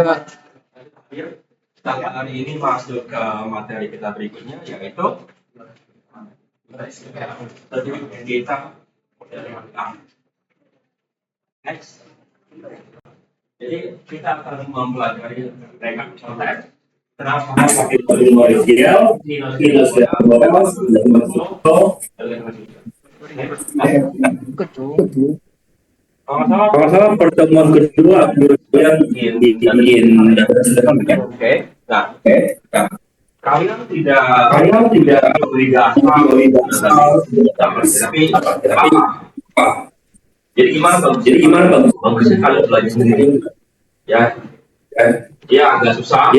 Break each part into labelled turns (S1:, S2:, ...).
S1: Kita hari ini masuk ke materi kita berikutnya, yaitu kita next. Jadi kita akan mempelajari rekap konteks. Kenapa primordial,
S2: Sama-sama pertemuan kedua yang bikin
S1: Oke. Nah, kalian tidak obligasi, tapi apa? Jadi gimana bang? Bagusnya kalian belajar sendiri. Ya, dia agak susah.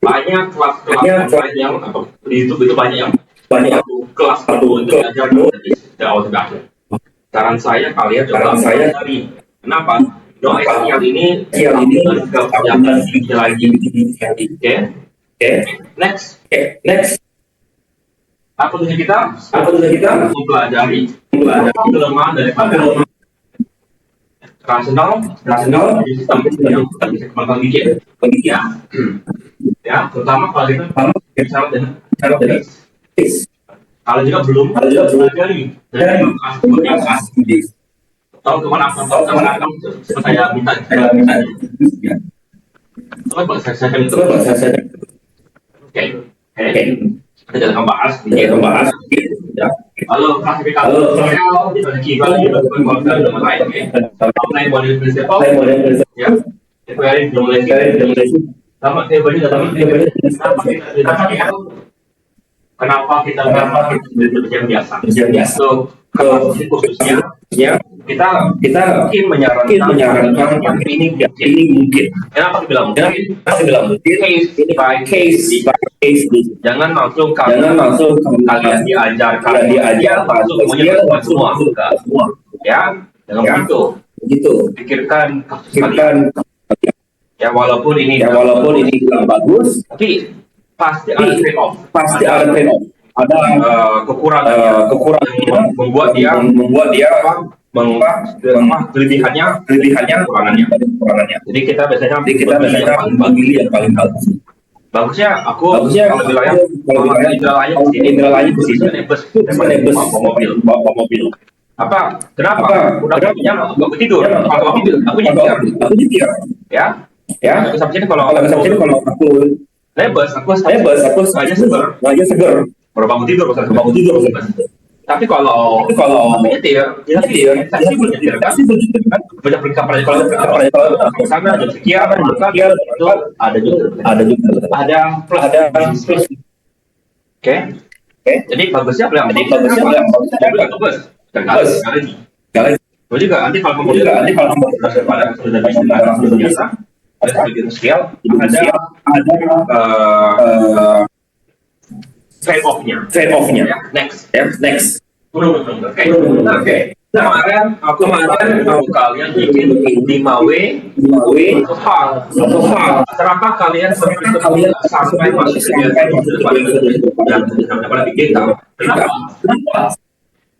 S1: Banyak kelas yang di YouTube itu banyak kelas itu belajar jauh sekali. Saran saya kalian coba dari kenapa? No SQL ini yang tinggi lagi. Oke. Next. Apa tujuan kita? Mempelajari kelemahan daripada rasional sistem yang kita bisa kembangkan bikin. Ya, terutama kalau kita bicara dengan kalau juga belum pelajari dari tahu kemana saya minta coba saya oke kita jangan bahas kalau klasifikasi dibagi model lain apply model principle ya query sama teori kenapa kita yang biasa so khususnya ya kita mungkin menyarankan ini mungkin kenapa bilang case jangan langsung kalian diajar langsung semua ya jangan begitu pikirkan ya walaupun ini bilang bagus tapi pasti ada trade off ada kekurangan membuat dia kelebihannya kekurangannya. Jadi kita biasanya memilih yang paling bagus. Bagusnya aku kalau wilayah ke sini nebus mobil. Kenapa? Udah aku tidur. Aku nyetir. Ya. Sampai kalau aku nebus aku aja seger. Baru bangun tidur. Tapi kalau nyetir, pasti kan banyak perikap kalau sana ada sekian, itu ada plus. Oke. Jadi bagusnya bagus. Itu juga nanti kalau kamu pada sudah biasa, ada scale, ada trade off-nya. Next. Oke. Kemarin aku kalian bikin 5W satu hal. Kenapa kalian sampai masuk pada bikin tahu? Kenapa?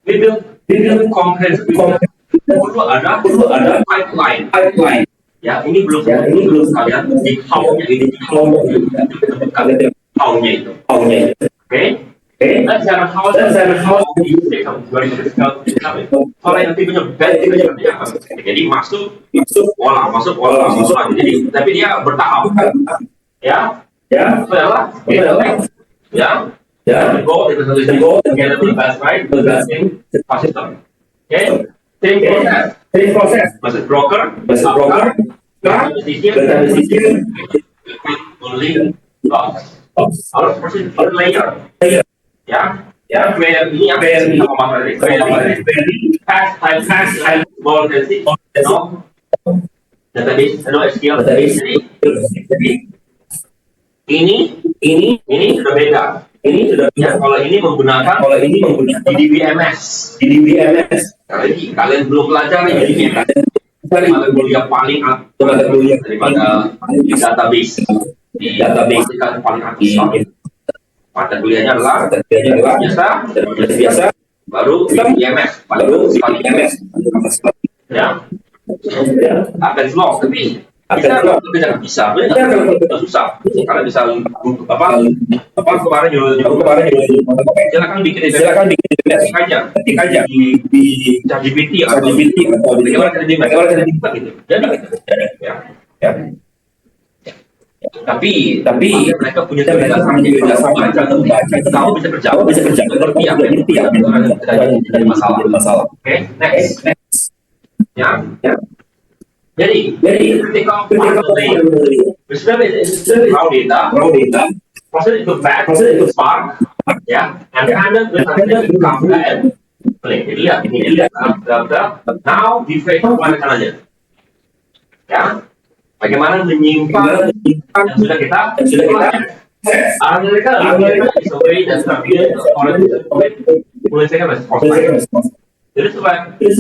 S1: Bikin konkret. Perlu ada pipeline. Ya, ini belum kalian di how-nya itu. Okay. That's how kalau yang tipenya bad jadi masuk olah jadi tapi dia bertahap ya go get the best right the best thing system proses masuk broker only harus layer ya where ini apa pass more than database SQL ini sudah beda kalau ini menggunakan DBMS kalian belum belajar ini kalian kuliah paling daripada database kan paling aktif mata kuliahnya adalah biasa baru IMS ya akan slow tapi Bisa, nggak susah. Karena bisa apa kemarin silakan bikin ketik aja di ChatGPT atau bagaimana cara gitu. Jadi ya. Ya. Tapi mereka punya kebiasaan tahu bisa berjawab ngerti ya dari masalah. Oke, next. Ya. Jadi ketika raw data, proses itu batch, Spark, ya, and Kafka. Lihat. Now di fake aja. Ya, bagaimana menyimpan yang sudah kita Amerika survei dan sebagainya orang mulai saya proses. Jadi supaya they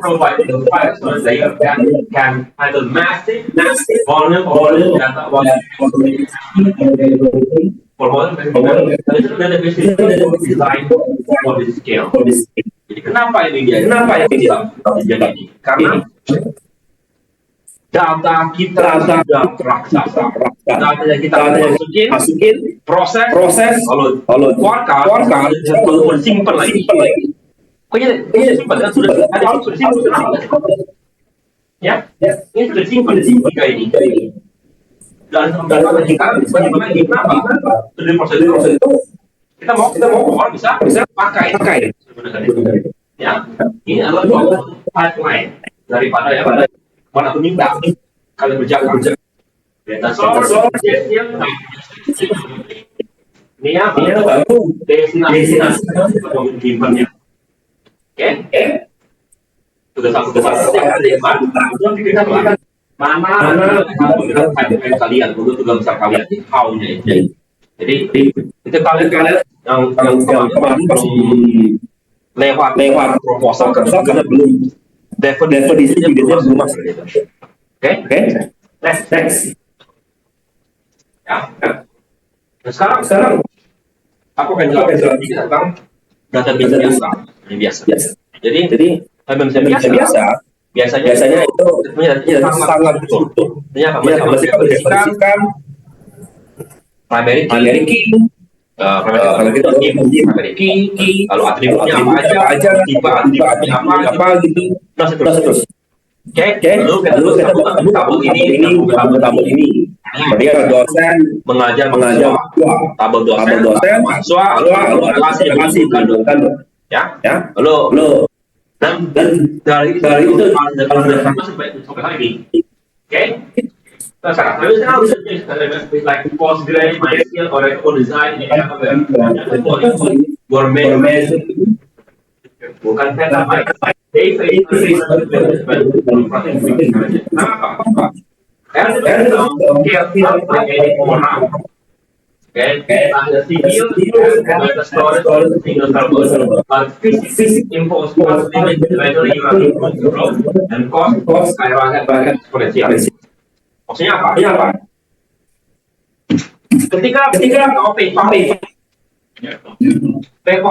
S1: provide the files so they can handle massive volume data for more than design for this scale. Jadi kenapa ini bisa terjadi? Karena data kita sudah raksasa. Data yang kita masukin, proses, lalu keluarkan, lalu simpan lagi. Simpan kan sudah simpan. Ya, ini sudah simpan kayak ini. Dan kita bagaimana sudah proses itu kita mau orang bisa pakai. Ya, ini adalah pipeline daripada mana aku minta kalian berjalan. Dan soal yang ini baru destinasi menyimpannya. Oke? Tugas yang ada mana kalian untuk tugas besar kalian di how-nya itu. Jadi itu kalian yang kemarin lewat proposal karena belum definisinya belum masuk. Oke? Next. Ya. Nah, sekarang aku akan jelasin tentang database biasa. Jadi database biasanya itu sangat betul. Masih berdasarkan primary key, primary key, lalu atributnya apa aja, tipe atributnya apa gitu, terus. Oke, lalu kita tabel ini. Dia dosen mengajar tabel dosen mahasiswa lalu relasi kan. Ya, lalu dan dari itu kalau sudah sampai hari ini. Oke. Sekarang like Postgres, MySQL, Oracle design ini gourmet bukan petabyte. Ada CPU, ada storage, single server, physics impose limit library and cost skyrocket eksponensial. Maksudnya apa? Ketika kau PayPal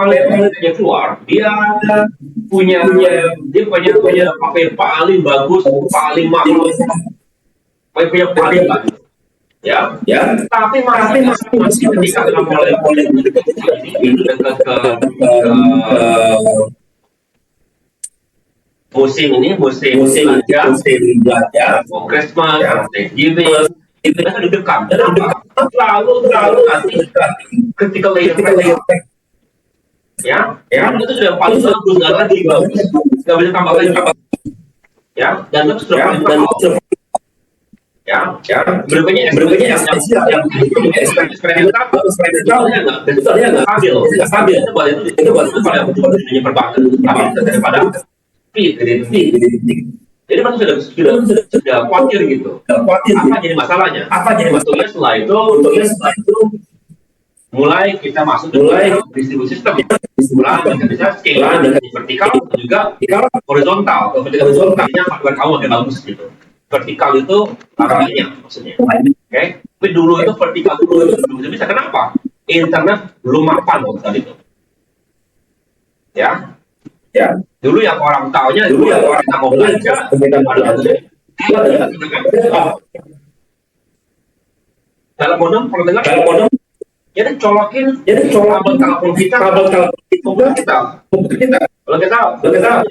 S1: dia keluar, dia punya HP paling bagus, paling mahal, punya paling bagus. Ya. Tapi masih ketika kita mulai ini ke musim belajar, Christmas, Thanksgiving, itu kan dekat. Terlalu nanti ketika layer ya, itu sudah paling bagus, nggak lagi bagus, nggak bisa tambah lagi. Ya, dan itu sudah paling bagus. Ya, berikutnya eksperimental stabil itu pada dunia perbankan daripada fit. Jadi memang sudah khawatir gitu. Apa jadi masalahnya? Untungnya setelah itu mulai kita masuk ke distribusi sistem. Mulai kita bisa scale dari vertikal juga horizontal. Artinya hardware kamu makin bagus gitu. Vertikal itu arahnya maksudnya. Oke. Tapi dulu itu vertikal dulu itu bisa. Kenapa? Internet belum mapan waktu itu. Ya. Dulu yang orang taunya kita mau belanja Dalam modem pernah dengar?
S2: Dalam modem
S1: Jadi colokin
S2: kabel
S1: telepon kita komputer kita. Kalau kita dengan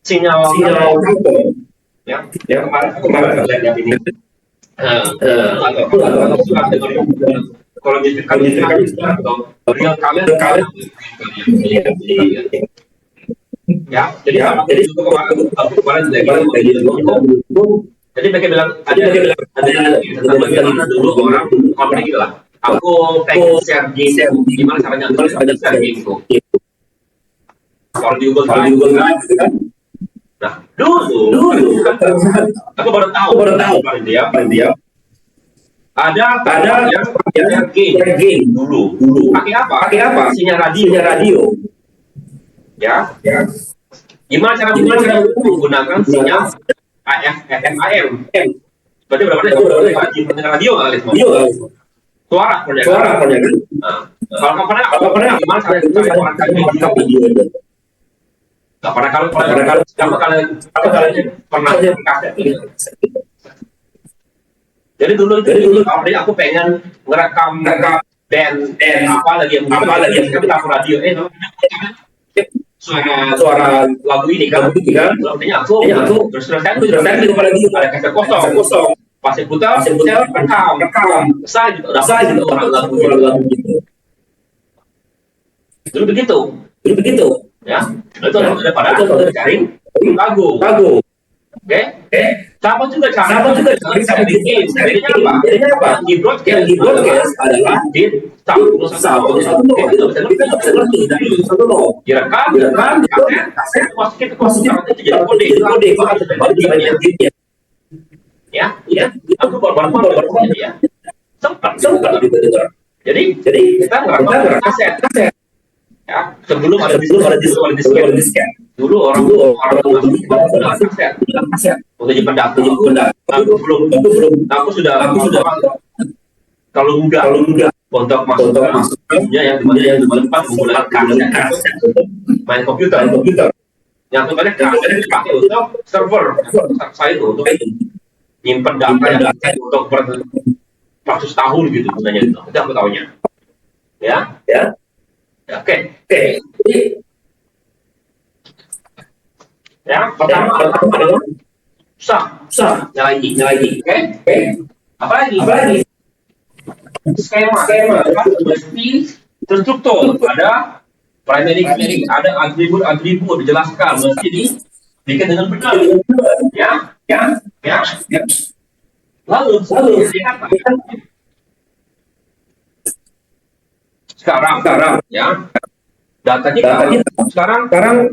S1: sinyal
S2: telepon.
S1: ya kemarin lihat ini. Kalau atau real kalian ya jadi itu kemarin jadi mereka bilang bagaimana dulu orang ngomong gitu lah, aku pengen share game, gimana caranya share game itu kalau di Google Drive kan. Nah dulu aku baru tahu dia ada yang game dulu pakai apa sinyal radio ya gimana cara menggunakan sinyal FM AM berarti berapa mendengar radio kali suara kan kalau kamu pernah gimana cara orang kayak video itu nggak pernah kalau kalian pernah kaset jadi dulu aku pengen ngerekam band apa lagi yang kami tahu radio suara lagu ini kan artinya aku terus kan ada kaset kosong pasti putar rekam selesai gitu orang lagu dulu begitu ya itu daripada cari lagu oke sama juga cara bikin bedanya apa di broadcast adalah di satu direkam kaset masukin ke komputer itu jadi kode ya aku baru ya sempat jadi kita ngerekam kaset ya sebelum ada disket dulu orang kaset untuk pendapat aku sudah kalau mudah untuk masuknya yang tempat menggunakan kaset main komputer yang kemarin kaset dipakai untuk server saya untuk nyimpen data yang untuk beratus tahun gitu gunanya itu aku tahunya ya oke ya pertama adalah susah nyalain oke apa lagi skema mesti terstruktur ada primary key ada atribut dijelaskan mesti dibikin dengan benar ya lalu sekarang ya datanya sekarang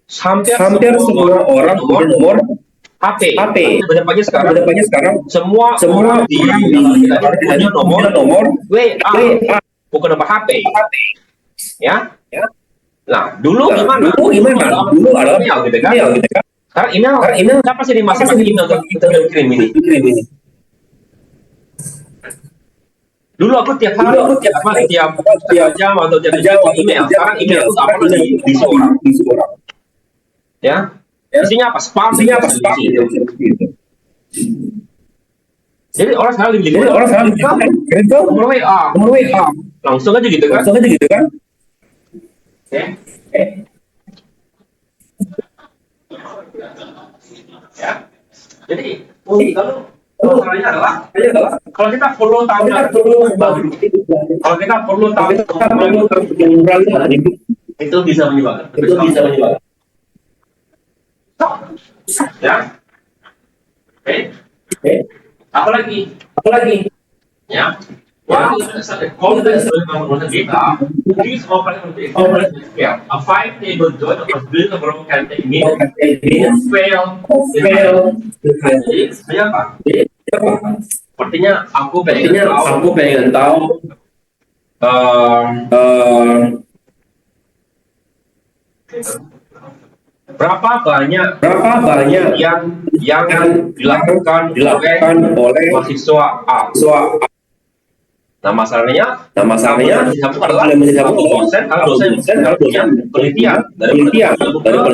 S1: hampir semua orang punya nomor HP. Kedepannya sekarang semua orang di punya nomor WA, bukan nomor HP. Ya. Nah, dulu gimana? Dulu ada email gitu kan. Sekarang email siapa sih dimasukkan email kita kirim ini? Dulu aku tiap jam atau tiap jam email. Sekarang email aku apa di orang. Ya. Isinya apa? Spam. Jadi orang sekarang lebih nomor WA. Langsung aja gitu kan. Oke. Ya. Jadi kalau caranya adalah kalau kita perlu tahu itu bisa menyebabkan. Ya. Oke. Apalagi? Ya. A five-table joint of build a broken fail. Jadi apa? Sepertinya aku pengen tahu berapa banyak yang dilakukan oleh mahasiswa A. Nah masalahnya
S2: kalau yang menjadi
S1: dosen, kalau punya penelitian dari penelitian baru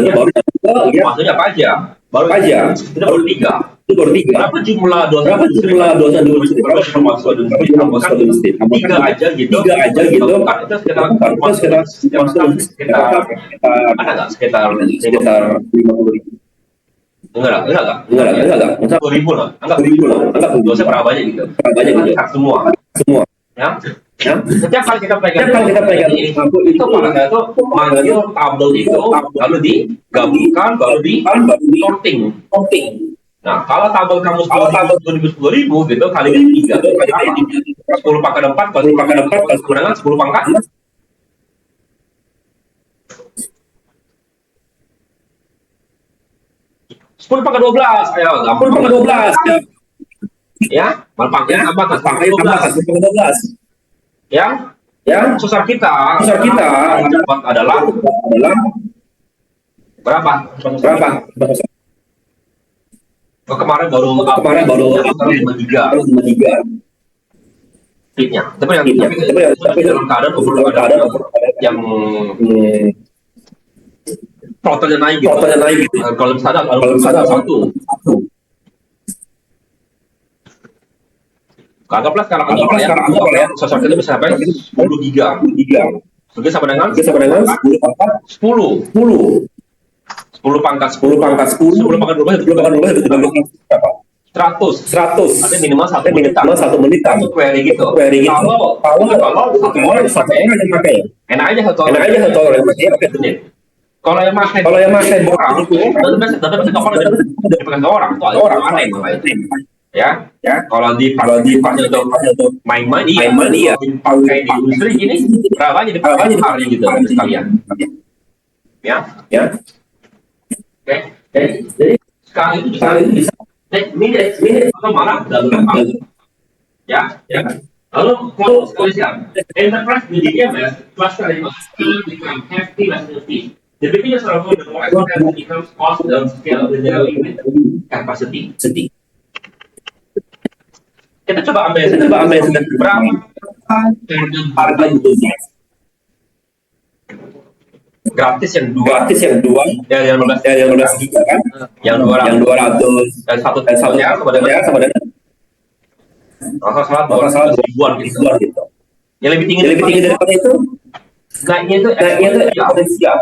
S1: maksudnya apa aja? Baru itu baru 3. Berapa jumlah dosen di universitas? Berapa mahasiswa di universitas? Tiga aja gitu. Itu sekitar ada nggak sekitar
S2: 50.000. Enggak lah.
S1: 10.000 lah. Anggap dosen berapa banyak gitu? Semua. Ya. Setiap kali kita pegang itu pada saya itu manggil tabel itu lalu digabungkan baru di sorting. Nah kalau tabel kamu 10.000 gitu kali 3 10 pangkat 4 kali 10 pangkat 10 pangkat 12 ayo 10 pangkat 12 ya pangkatnya tambah ke 12 yang susah kita dapat adalah berapa? Kemarin baru 5 giga fitnya. Tapi dalam keadaan yang totalnya naik gitu. Kalau misalnya satu. Anggaplah sekarang ya, sosok itu bisa sampai 10 giga. Jadi sama dengan 10 pangkat 10 pangkat 12 itu berapa? 100. Artinya minimal 1 menit. Query gitu. Kalau satu orang yang pakai. Enak aja satu orang yang pakai. Kalau yang pakai orang itu, dapatnya orang aneh ya. Kalau dipakai untuk main-main iya. Pakai di industri gini, berapa aja dipakai hari gitu sekalian. Ya. Oke. Jadi sekarang itu bisa minit atau malah dalam ya. Lalu kalau sekalian enterprise di DMS cluster become hefty fee. The bigger sort of the more expensive becomes cost and scale of the daily capacity. Kita coba ambil berapa harga itu gratis yang dua yang 12 giga kan yang 200 dan satu sama dengan salah ribuan gitu. Yang lebih tinggi daripada itu naiknya itu potensial.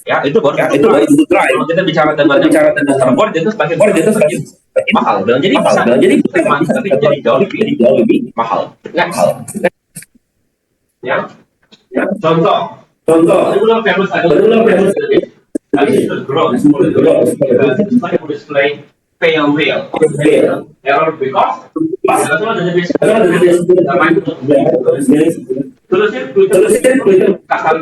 S1: Ya itu baru try. Kalau kita bicara dengan board itu sebagai mahal. Dan jadi jauh lebih mahal. Ya. Contoh. Berulang famous display fail whale. Error because tulisnya kasar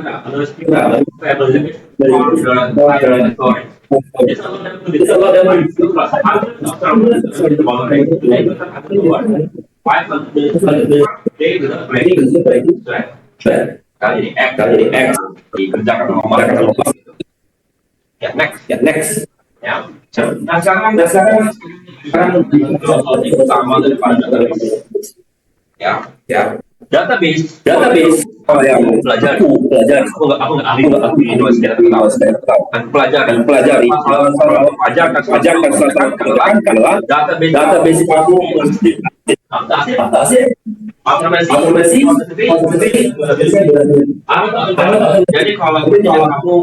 S1: kali ini X dikerjakan nomor ya next ya. Nah sekarang utama daripada ya database kalau yang belajar aku nggak ahli di Indonesia aku pelajari adalah database aku automasi. Jadi kalau kamu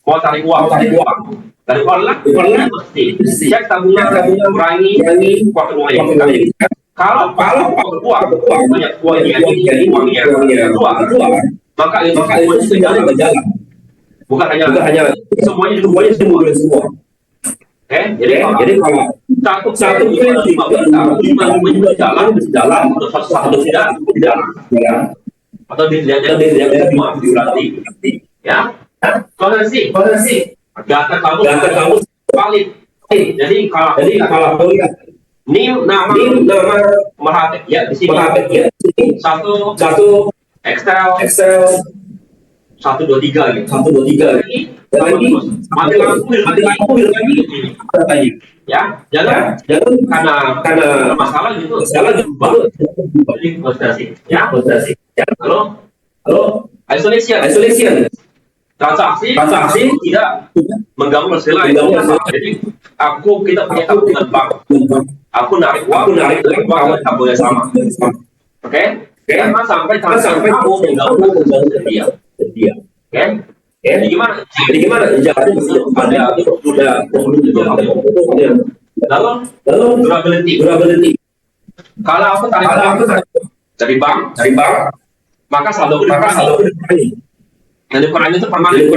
S1: mau cari uang dari online mesti cek tabungan kurangi kuartal uangnya. Kalau uang banyak uangnya keluar, maka itu berjalan. Bukan hanya semuanya semua. Oke, jadi kalau satu itu 5 juga jalan atau satu tidak atau tidak cuma diulangi ya. Konversi data kamu valid. Jadi kalau lihat nama merhati ya di sini satu Excel 1, 2, 3 gitu.
S2: 1, 2, 3.
S1: Lagi mati lampu lagi. Ya, jangan karena masalah gitu. Berubah. Jadi konsentrasi. Ya, halo. Isolation. Transaksi tidak mengganggu masalah. Jadi kita punya tabungan bank. Aku narik uang tabungan sama. Oke? Jangan sampai kamu mengganggu dia. Oke? Jadi gimana? Jangan ada lalu durability. Kalau aku tarik dari bank, maka saldo dikurangi. Dan dikurangi itu permanen.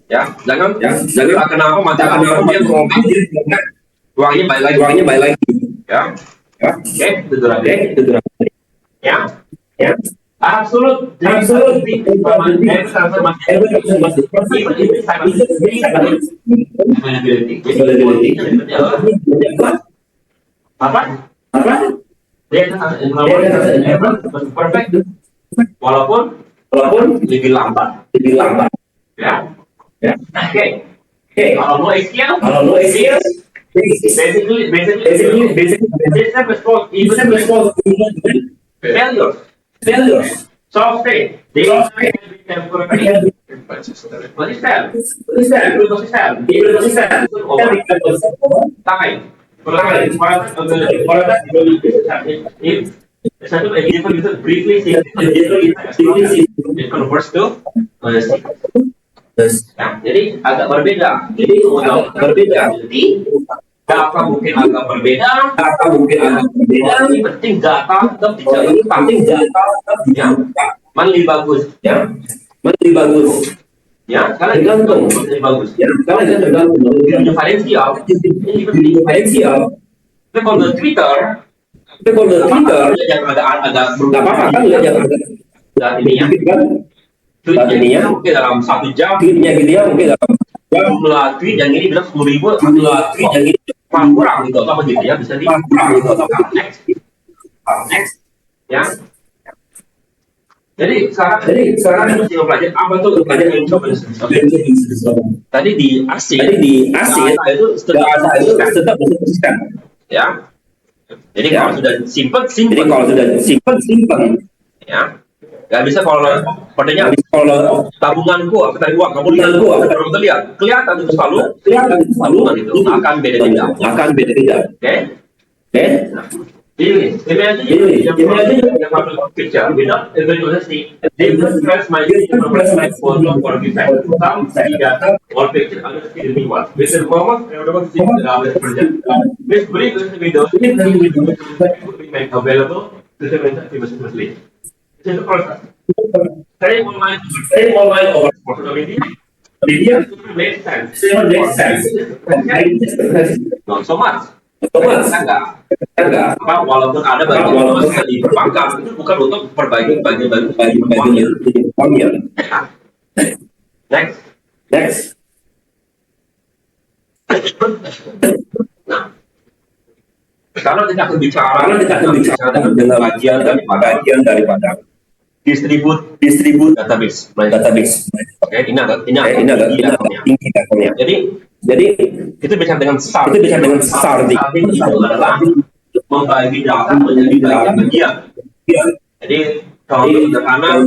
S1: Ya, jangan kenapa macam dia ngomong uangnya balik lagi. Ya. Oke, itu durability. Ya. Absolut. Apa? Perfect. Walaupun lebih lambat. Ya. Oke. Kalau no ACL, basically, failure. Soft state. They temporary. Consistent. Time. Briefly, it converts to jadi agak berbeda. Data mungkin agak berbeda. Ini penting data tetap dijaga. Mana lebih bagus? Ya, karena tergantung. Lebih bagus. Karena tergantung. Diferensial. Ini penting. Tapi kalau Twitter yang agak apa kan yang agak tweetnya mungkin dalam 1 jam. Tweetnya gitu ya mungkin dalam jumlah tweet yang ini bilang 10.000 kurang gitu apa gitu ya bisa kurang gitu next ya. Jadi sekarang kita mesti mempelajari apa tuh pelajaran tadi di asing itu tetap konsisten ya. Jadi kalau sudah simpen ya. Gak bisa kalau padanya tabunganku tadi uang kamu lihat kelihatan itu selalu itu akan beda-beda. Oke. Ini yang masuk picture without evaluation. They just press my photo for effect. Some see data or picture others see the one. With the common, everyone sees the average project. This brief video will be made available to the investor. Itu proses. Saya mulai over possibility. Media make sense. Not so much. Enggak. Walaupun ada bagian di perbankan itu bukan untuk perbaikan bagian uangnya. Next. Nah, kalau kita akan bicara dengan bagian daripada distribute database. Oke, ini agak tinggi levelnya. Jadi itu bisa dengan SAR. Itu adalah membagi data menjadi bagian. Jadi kalau sederhana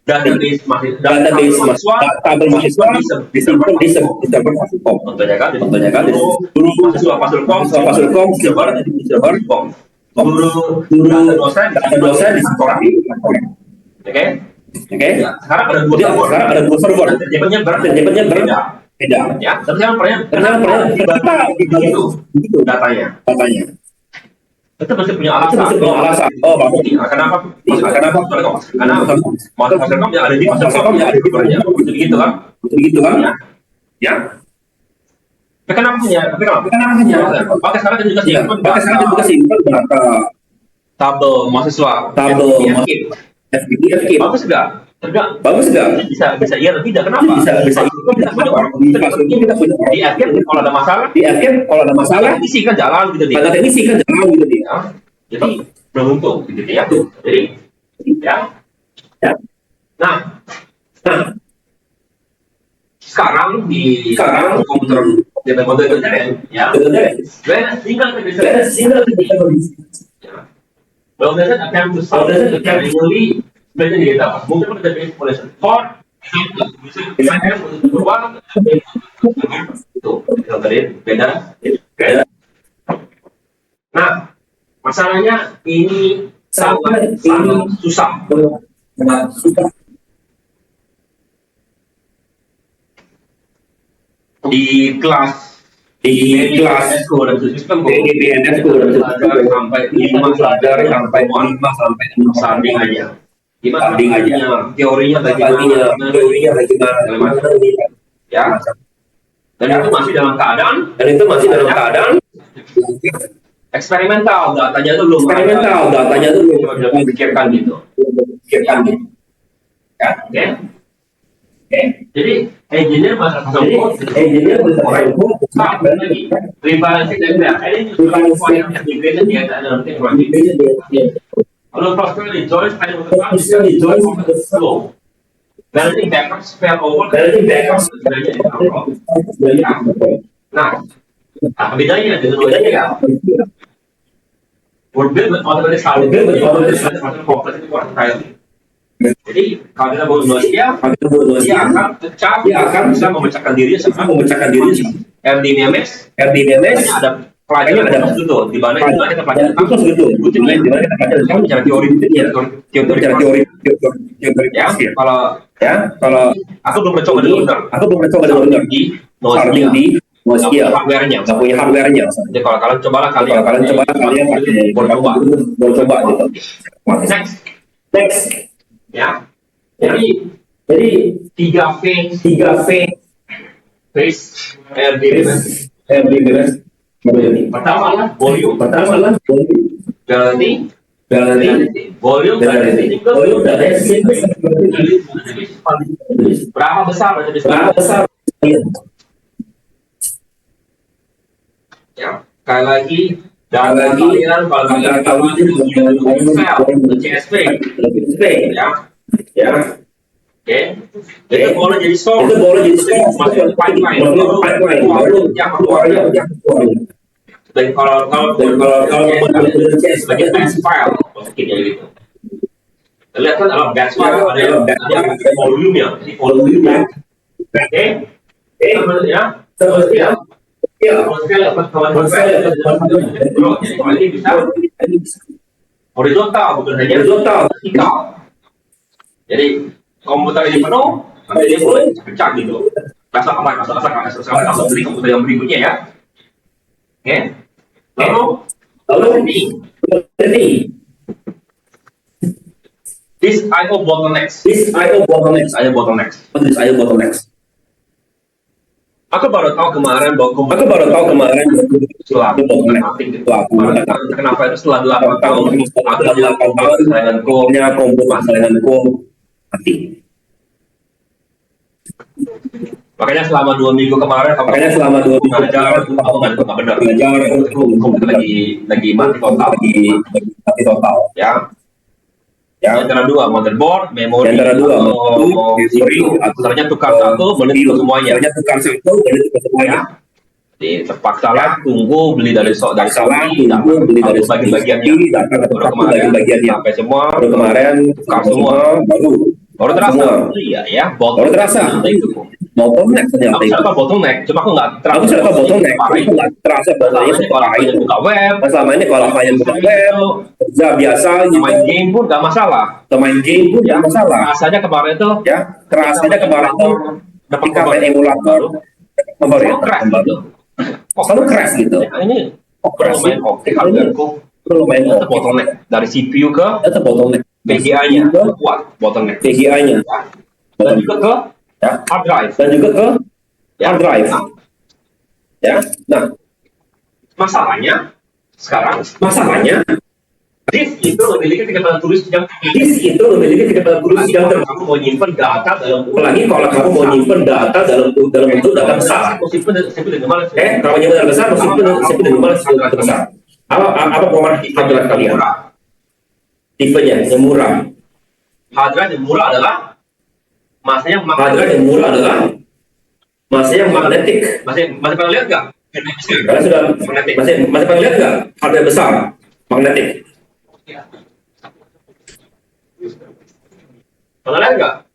S1: database mahasiswa tabel mahasiswa disimpan di server Fasilkom. Contohnya kan guru mahasiswa Fasilkom server Kom. Guru dosen di sekolah. Oke. Sekarang ada dua server. Terjebaknya berbeda. Ya. Tapi yang pernah begitu datanya. Kita masih punya alasan. Oh, kenapa? Karena Fasilkom yang ada di Fasilkom begitu kan? Ya. Kenapa hanya? Pakai sekarang juga simpan berapa tabel mahasiswa. FKIP. Bagus enggak? Bisa iya atau tidak? Kenapa? Bisa kita punya orang. Di akhir kalau ada masalah, teknisi kan jalan gitu dia. Jadi beruntung, gitu ya. Jadi, ya. Nah, sekarang di komputer modern, ya, tinggal well, there's an attempt to solve it manually, especially data. Multiple database collection. For example, misalnya beruang itu tadi beda. Nah, masalahnya ini sangat susah. Di kelas school dan sistem sampai 5 sampai 6 sanding aja. Gimana teorinya bagaimana ya. Dan itu masih dalam keadaan eksperimental, datanya itu belum dipikirkan gitu. Ya, oke. Jadi engineer rebalancing dari kalau prosperity joins slow. Balancing backup spell over. Nah, apa bedanya dengan bedanya ya? Berbeda with automatic complex itu kurang kaya. Jadi kalau kita buat Nokia, dia akan bisa memecahkan diri RDMS ada pelajaran itu di mana kita pelajari kita bicara teori ya. Kalau aku belum mencoba dengar di Nokia hardware-nya, nggak punya hardware-nya. Jadi kalau kalian coba kalian coba gitu. Next. Ya. Jadi 3V phase RDMS. Pertama lah volume, volume berapa besar ya. Sekali lagi kalian kalau CSV ya. Oke. Jadi boleh jadi source. Masuk ke pipeline. Baru yang keluarnya. Dan kalau sebagai batch file, mungkin gitu. Lihat kan dalam batch file ada volume-nya. Oke. Ya. Jadi bisa horizontal bukan hanya vertikal. Jadi komputer ini penuh, nanti dia mulai pecah gitu. Rasa beli komputer yang berikutnya ya. Oke. Lalu ini. This I/O bottlenecks. Aku baru tahu kemarin bahwa kenapa itu setelah 8 tahun sainganku mati. Makanya selama 2 minggu kemarin aku belajar nggak benar lagi mati total ya. Antara dua motherboard, memori, ternyata tukar satu, beli semuanya. Jadi terpaksa lah tunggu beli dari Saudi, bagi-bagiannya. Bagian sampai semua, tukar semua, baru terasa. Iya ya, baru terasa. Bottleneck ternyata. Aku bottleneck, cuma aku nggak terasa bahasanya kalau hanya buka web. Selama ini kalau hanya buka web, kerja biasa, main game pun nggak masalah. Rasanya kemarin itu, ketika main emulator, selalu crash gitu. Ini main hardware-ku, bottleneck dari CPU ke VGA-nya kuat bottleneck. Dan juga ke hard drive. Nah, masalahnya disk itu memiliki kecepatan tulis yang kamu mau nyimpen data dalam kalau kamu mau nyimpen data dalam bentuk data besar. Kalau nyimpen data besar, simpen dengan besar. Apa format hardware kalian? tipenya yang murah.
S2: Hard drive yang murah adalah masanya
S1: Hard drive yang murah adalah masanya magnetik.
S2: masih pernah lihat nggak?
S1: Kalian sudah masih pernah lihat nggak hard drive besar magnetik?
S2: Pernah lihat nggak?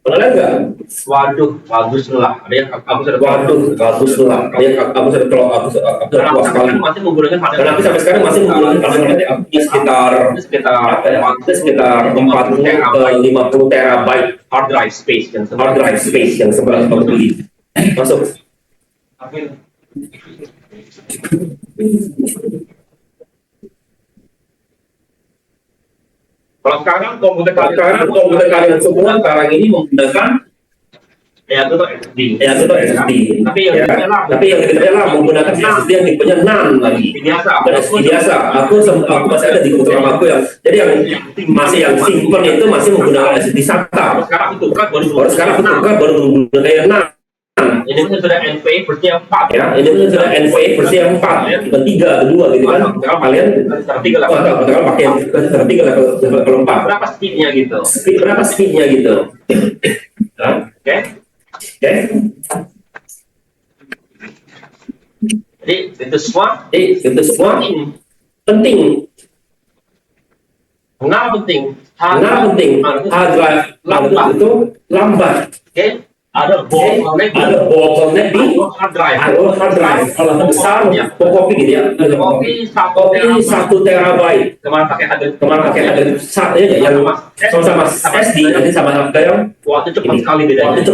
S1: Pernah lihat nggak?
S2: Waduh, bagus lah. Ada yang aku sudah
S1: Waduh, bagus lah. Aku sudah puas sekali.
S2: masih menggunakan hard
S1: Dan aku sampai sekarang masih menggunakan hard drive magnetik. Aku punya sekitar apa ya? Sekitar 40 ke 50 terabyte
S2: hard drive space yang
S1: hard drive space yang sebelah aku beli. Masuk.
S2: Kalau sekarang komputer
S1: kalian semua sekarang ini menggunakan
S2: ya itu tuh SD.
S1: Tapi yang lebih lah menggunakan SSD yang tipenya NAND lagi. Biasa. Aku masih ada di komputer lama aku yang jadi yang simpen itu masih menggunakan SSD SATA.
S2: Sekarang itu kan
S1: Sekarang baru menggunakan yang NAND.
S2: Ini kan sudah NVMe versi yang 4
S1: Ya, ini kan sudah NVMe versi yang 4, bukan 3 atau 2 gitu kan. Kalian
S2: tiga lah.
S1: Kalau pakai level 3 level 4.
S2: Berapa speednya gitu?
S1: Berapa speednya gitu?
S2: Oke. Jadi itu semua
S1: penting.
S2: Kenapa penting?
S1: Hard drive itu lambat.
S2: Oke. Ada bottleneck
S1: di
S2: hard drive.
S1: Kalau besar, kopi gitu ya.
S2: Kopi
S1: 1 terabyte.
S2: Kemarin pakai hard
S1: Yang sama SD nanti sama kayak
S2: waktu cepat sekali bedanya.
S1: Jadi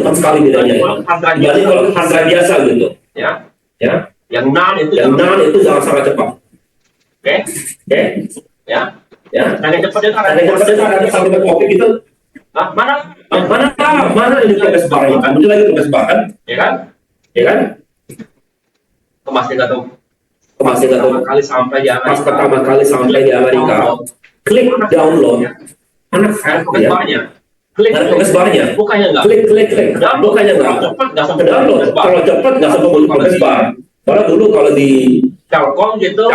S1: kalau hard drive biasa gitu.
S2: Ya.
S1: Yang NAND itu sangat cepat.
S2: Oke. Ya. Yang cepat itu
S1: Ada sampai kopi gitu.
S2: Mana
S1: ini tugas barang kan? Itu lagi tugas barang,
S2: ya kan? Kemasnya nggak tahu.
S1: Kali sampai di Amerika. Pas pertama kali sampai di Amerika, klik download. Anak ya.
S2: Klik
S1: tugas barnya.
S2: Bukannya nggak.
S1: Klik. Bukannya nggak.
S2: Cepat nggak sampai
S1: download. Kalau cepat nggak sampai tugas bar. Kalau dulu kalau di
S2: Telkom gitu,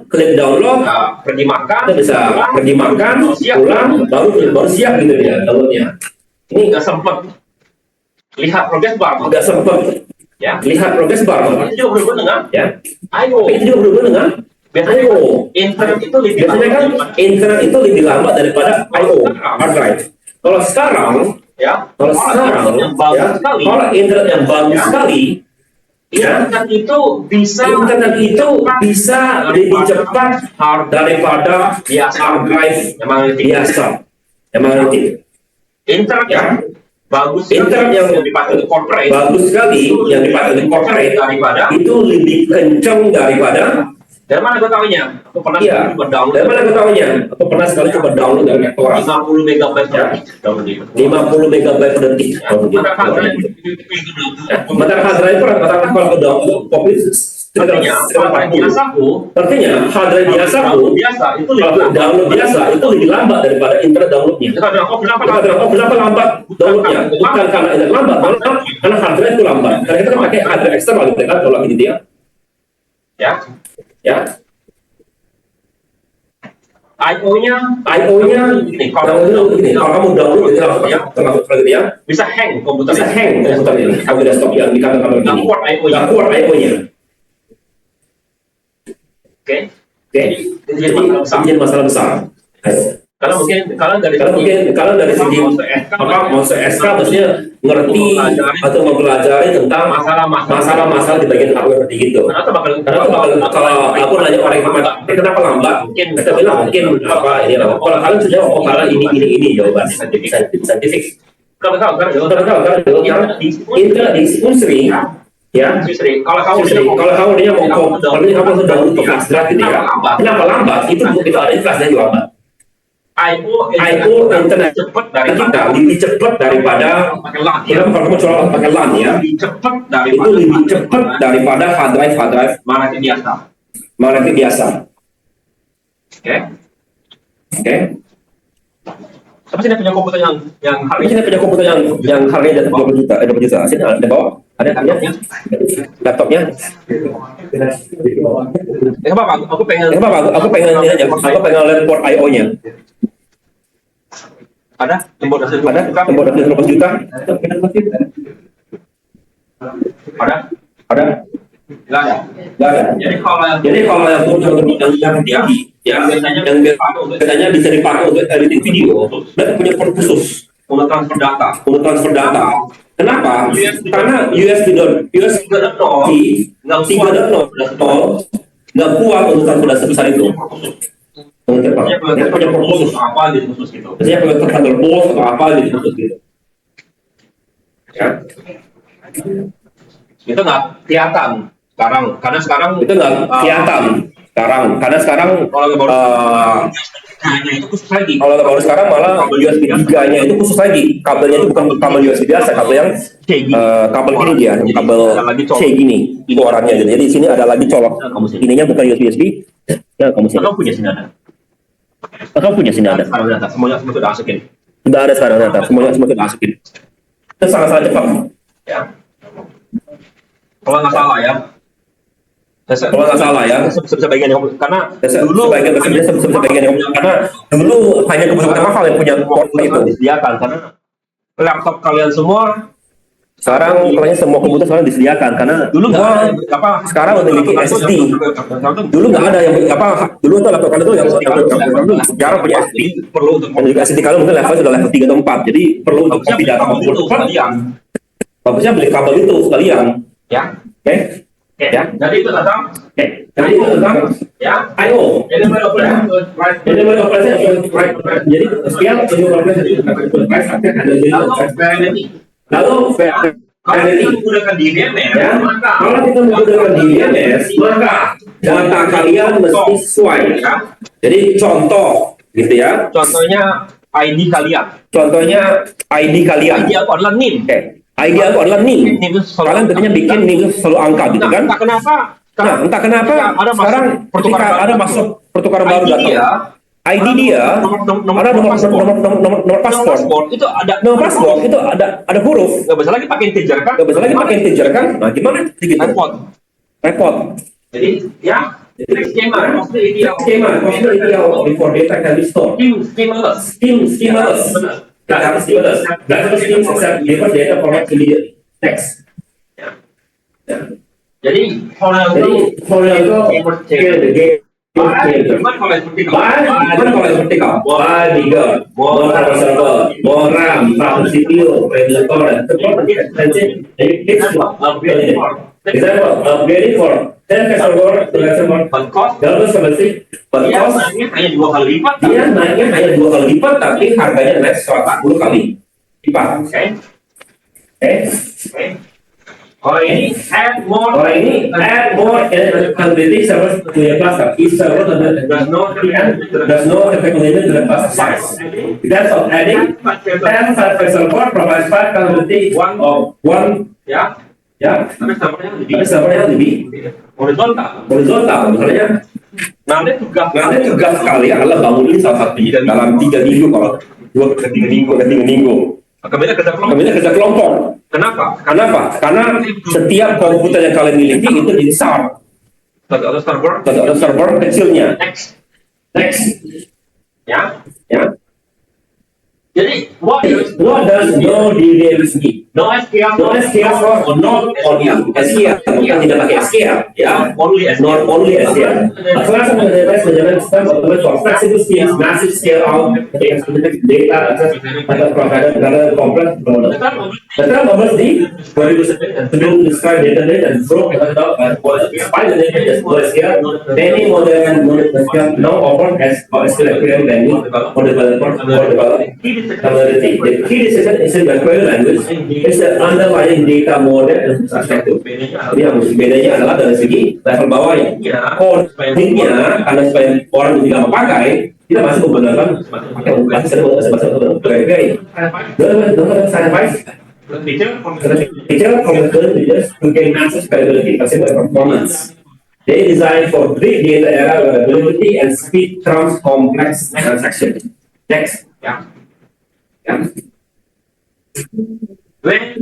S1: klik download,
S2: pergi makan,
S1: kita bisa pergi makan, pulang, baru siap gitu ya downloadnya.
S2: Ini nggak sempet lihat progress bar,
S1: nggak sempet
S2: ya.
S1: Lihat progress bar,
S2: itu juga berhubungan dengan,
S1: ya.
S2: Ayo.
S1: Itu juga berhubungan dengan,
S2: biasanya internet itu lebih
S1: lambat daripada I/O hard drive. Kalau sekarang, kalau internet yang bagus sekali.
S2: Internet itu bisa
S1: lebih cepat daripada hard drive yang biasa.
S2: Internet yang bagus,
S1: internet yang
S2: dipakai di corporate,
S1: bagus sekali yang dipakai di corporate
S2: daripada
S1: itu lebih kencang daripada.
S2: Dari mana gue tahunya? Aku pernah coba download.
S1: Dari mana gue tahunya? Aku pernah sekali coba download dari restoran.
S2: 50 megabyte per detik.
S1: 50 megabyte per detik. Bentar hard drive kalau ke download kopi
S2: artinya
S1: hard drive biasa
S2: itu
S1: kalau download biasa itu lebih lambat daripada internet downloadnya. Kenapa lambat downloadnya? Bukan karena internet lambat, karena hard drive itu lambat. Karena kita kan pakai hard drive eksternal gitu kan kalau gitu ya. Ya.
S2: I/O-nya
S1: ini kalau kamu download gitu ya,
S2: bisa hang komputer
S1: ini. Kamu desktop yang di kantor ini. Nggak kuat I/O-nya.
S2: Oke.
S1: Jadi masalah besar.
S2: Kalau mungkin
S1: dari segi masuk SK maksudnya ngerti atau mempelajari tentang masalah di bagian hardware seperti itu. Karena kalau aku nanya orang informatika kenapa lambat, kita bilang mungkin apa ini lah. Kalau kalian sudah karena ini jawabannya saintifik.
S2: Kalau tahu
S1: karena internet di industri. Ya, kalau kamu dia mau kamu sudah untuk flash drive gitu ya. Kenapa lambat? Itu ada flash drive lambat. I/O internet
S2: cepat dari
S1: kita lebih cepat daripada kalau kamu coba pakai LAN ya, itu lebih cepat daripada hard drive magnetik biasa.
S2: Oke.
S1: Tapi saya punya komputer yang harganya 20 juta, 20 juta. Sini ada bawa. Ada hardnya, laptopnya.
S2: Apa Pak? Aku pengen.
S1: Aku pengen ini aja. Aku pengen lihat port I/O-nya.
S2: Ada tembok hasil
S1: Ada tembok hasil 20 juta. Ada.
S2: Nggak ada.
S1: Nggak ada.
S2: Jadi kalau yang
S1: yang tinggi, yang biasanya bisa dipakai untuk editing video, dan punya port khusus
S2: untuk transfer data.
S1: Kenapa? Karena USB 3.0 nggak kuat untuk transfer data sebesar itu.
S2: Dia punya port khusus apa gitu khusus gitu.
S1: Biasanya pakai Thunderbolt atau apa gitu khusus gitu. Ya.
S2: Itu nggak kelihatan sekarang, karena sekarang
S1: Itu nggak kelihatan karena sekarang
S2: hanya itu khusus lagi.
S1: kalau sekarang malah USB 3-nya itu khusus lagi. Kabelnya itu bukan kabel USB biasa, kabel yang kabel ini dia, kabel C gini, suaranya gitu. Jadi di sini ada lagi colok. Ininya bukan USB. Ya,
S2: Kamu punya sini ada. Sekarang data semuanya semua sudah masukin.
S1: Sudah ada sekarang data, semuanya sudah masukin. Itu sangat cepat.
S2: Ya. Kalau nggak salah ya. Sebisa bagian yang karena dulu
S1: karena dulu hanya kebutuhan mahal yang punya port itu
S2: disediakan, karena laptop kalian semua
S1: sekarang kayaknya semua komputer sekarang disediakan, karena
S2: dulu nggak ada
S1: sekarang memiliki SSD. Dulu nggak ada yang dulu itu laptop kalian itu yang jarang punya SSD.
S2: Perlu untuk
S1: SSD kalian mungkin level sudah level 3 atau 4, jadi perlu untuk copy data komputer. Bagusnya beli kabel itu sekalian.
S2: Ya.
S1: Oke.
S2: Ya. Jadi itu tentang ya
S1: I/O.
S2: ini operasi.
S1: Jadi sekian ini operasi lalu
S2: Kalau kita menggunakan DBMS,
S1: ya, kalau kita menggunakan DBMS, maka data kalian mesti sesuai. Jadi contoh, gitu ya.
S2: Contohnya ID kalian.
S1: ID
S2: ID aku adalah NIM.
S1: ID aku adalah NIM. Kalian tentunya bikin NIM selalu angka, gitu kan? Entah kenapa sekarang ketika ada masuk pertukaran baru data, ID dia ada nomor paspor.
S2: Itu ada
S1: Nomor paspor itu ada huruf.
S2: nggak bisa lagi pakai integer kan?
S1: Nah, gimana? Gitu. Repot.
S2: Jadi ya, skema maksudnya
S1: ideal before data can be stored. Schemaless. That harus schemaless. That harus schemes except because data format immediately. Next.
S2: Jadi kalau
S1: yang itu
S2: gimana kalau seperti
S1: kamu? Why bigger, more power server, more RAM, faster CPU, regular torrent. Example, upgrading for 10 server to server. Double semester, but cost
S2: hanya 2 kali lipat.
S1: dia naiknya hanya 2 kali lipat, tapi harganya naik 140 kali lipat.
S2: Oke. Kalau ini add more
S1: availability servers to your cluster. Each server does not affect limit to the cluster size. That's of adding 10 per server provides 5 availability of one.
S2: ya. Tapi
S1: servernya lebih horizontal. Misalnya,
S2: nanti
S1: tugas kalian adalah bangun ini salah satunya dalam 3 minggu, kalau 2 minggu.
S2: Kami
S1: kerja kelompok. Kenapa? Karena setiap komputer yang kalian miliki itu jadi SAR.
S2: Ada
S1: server kecilnya. Next.
S2: Ya.
S1: Jadi, what does no DBMS mean?
S2: No SQL
S1: or not only SQL. Bukan tidak pakai SQL, ya. Not only SQL. A class of database management system operates for flexible schemes, massive scale out, specific data access, and provider rather complex models. The term covers the to describe database and grow by the database SQL. Many modern SQL now offer SQL query language for developers. The key decision is in the query language. It's the underlying data model dan perspektif. Yang bedanya adalah dari segi level bawahnya. Codingnya, karena supaya orang tidak memakai, kita masih menggunakan query. Dengan satisfies feature component leaders to gain access variability, performance. They design for big data era availability and speed trumps complex transactions. Next.
S2: When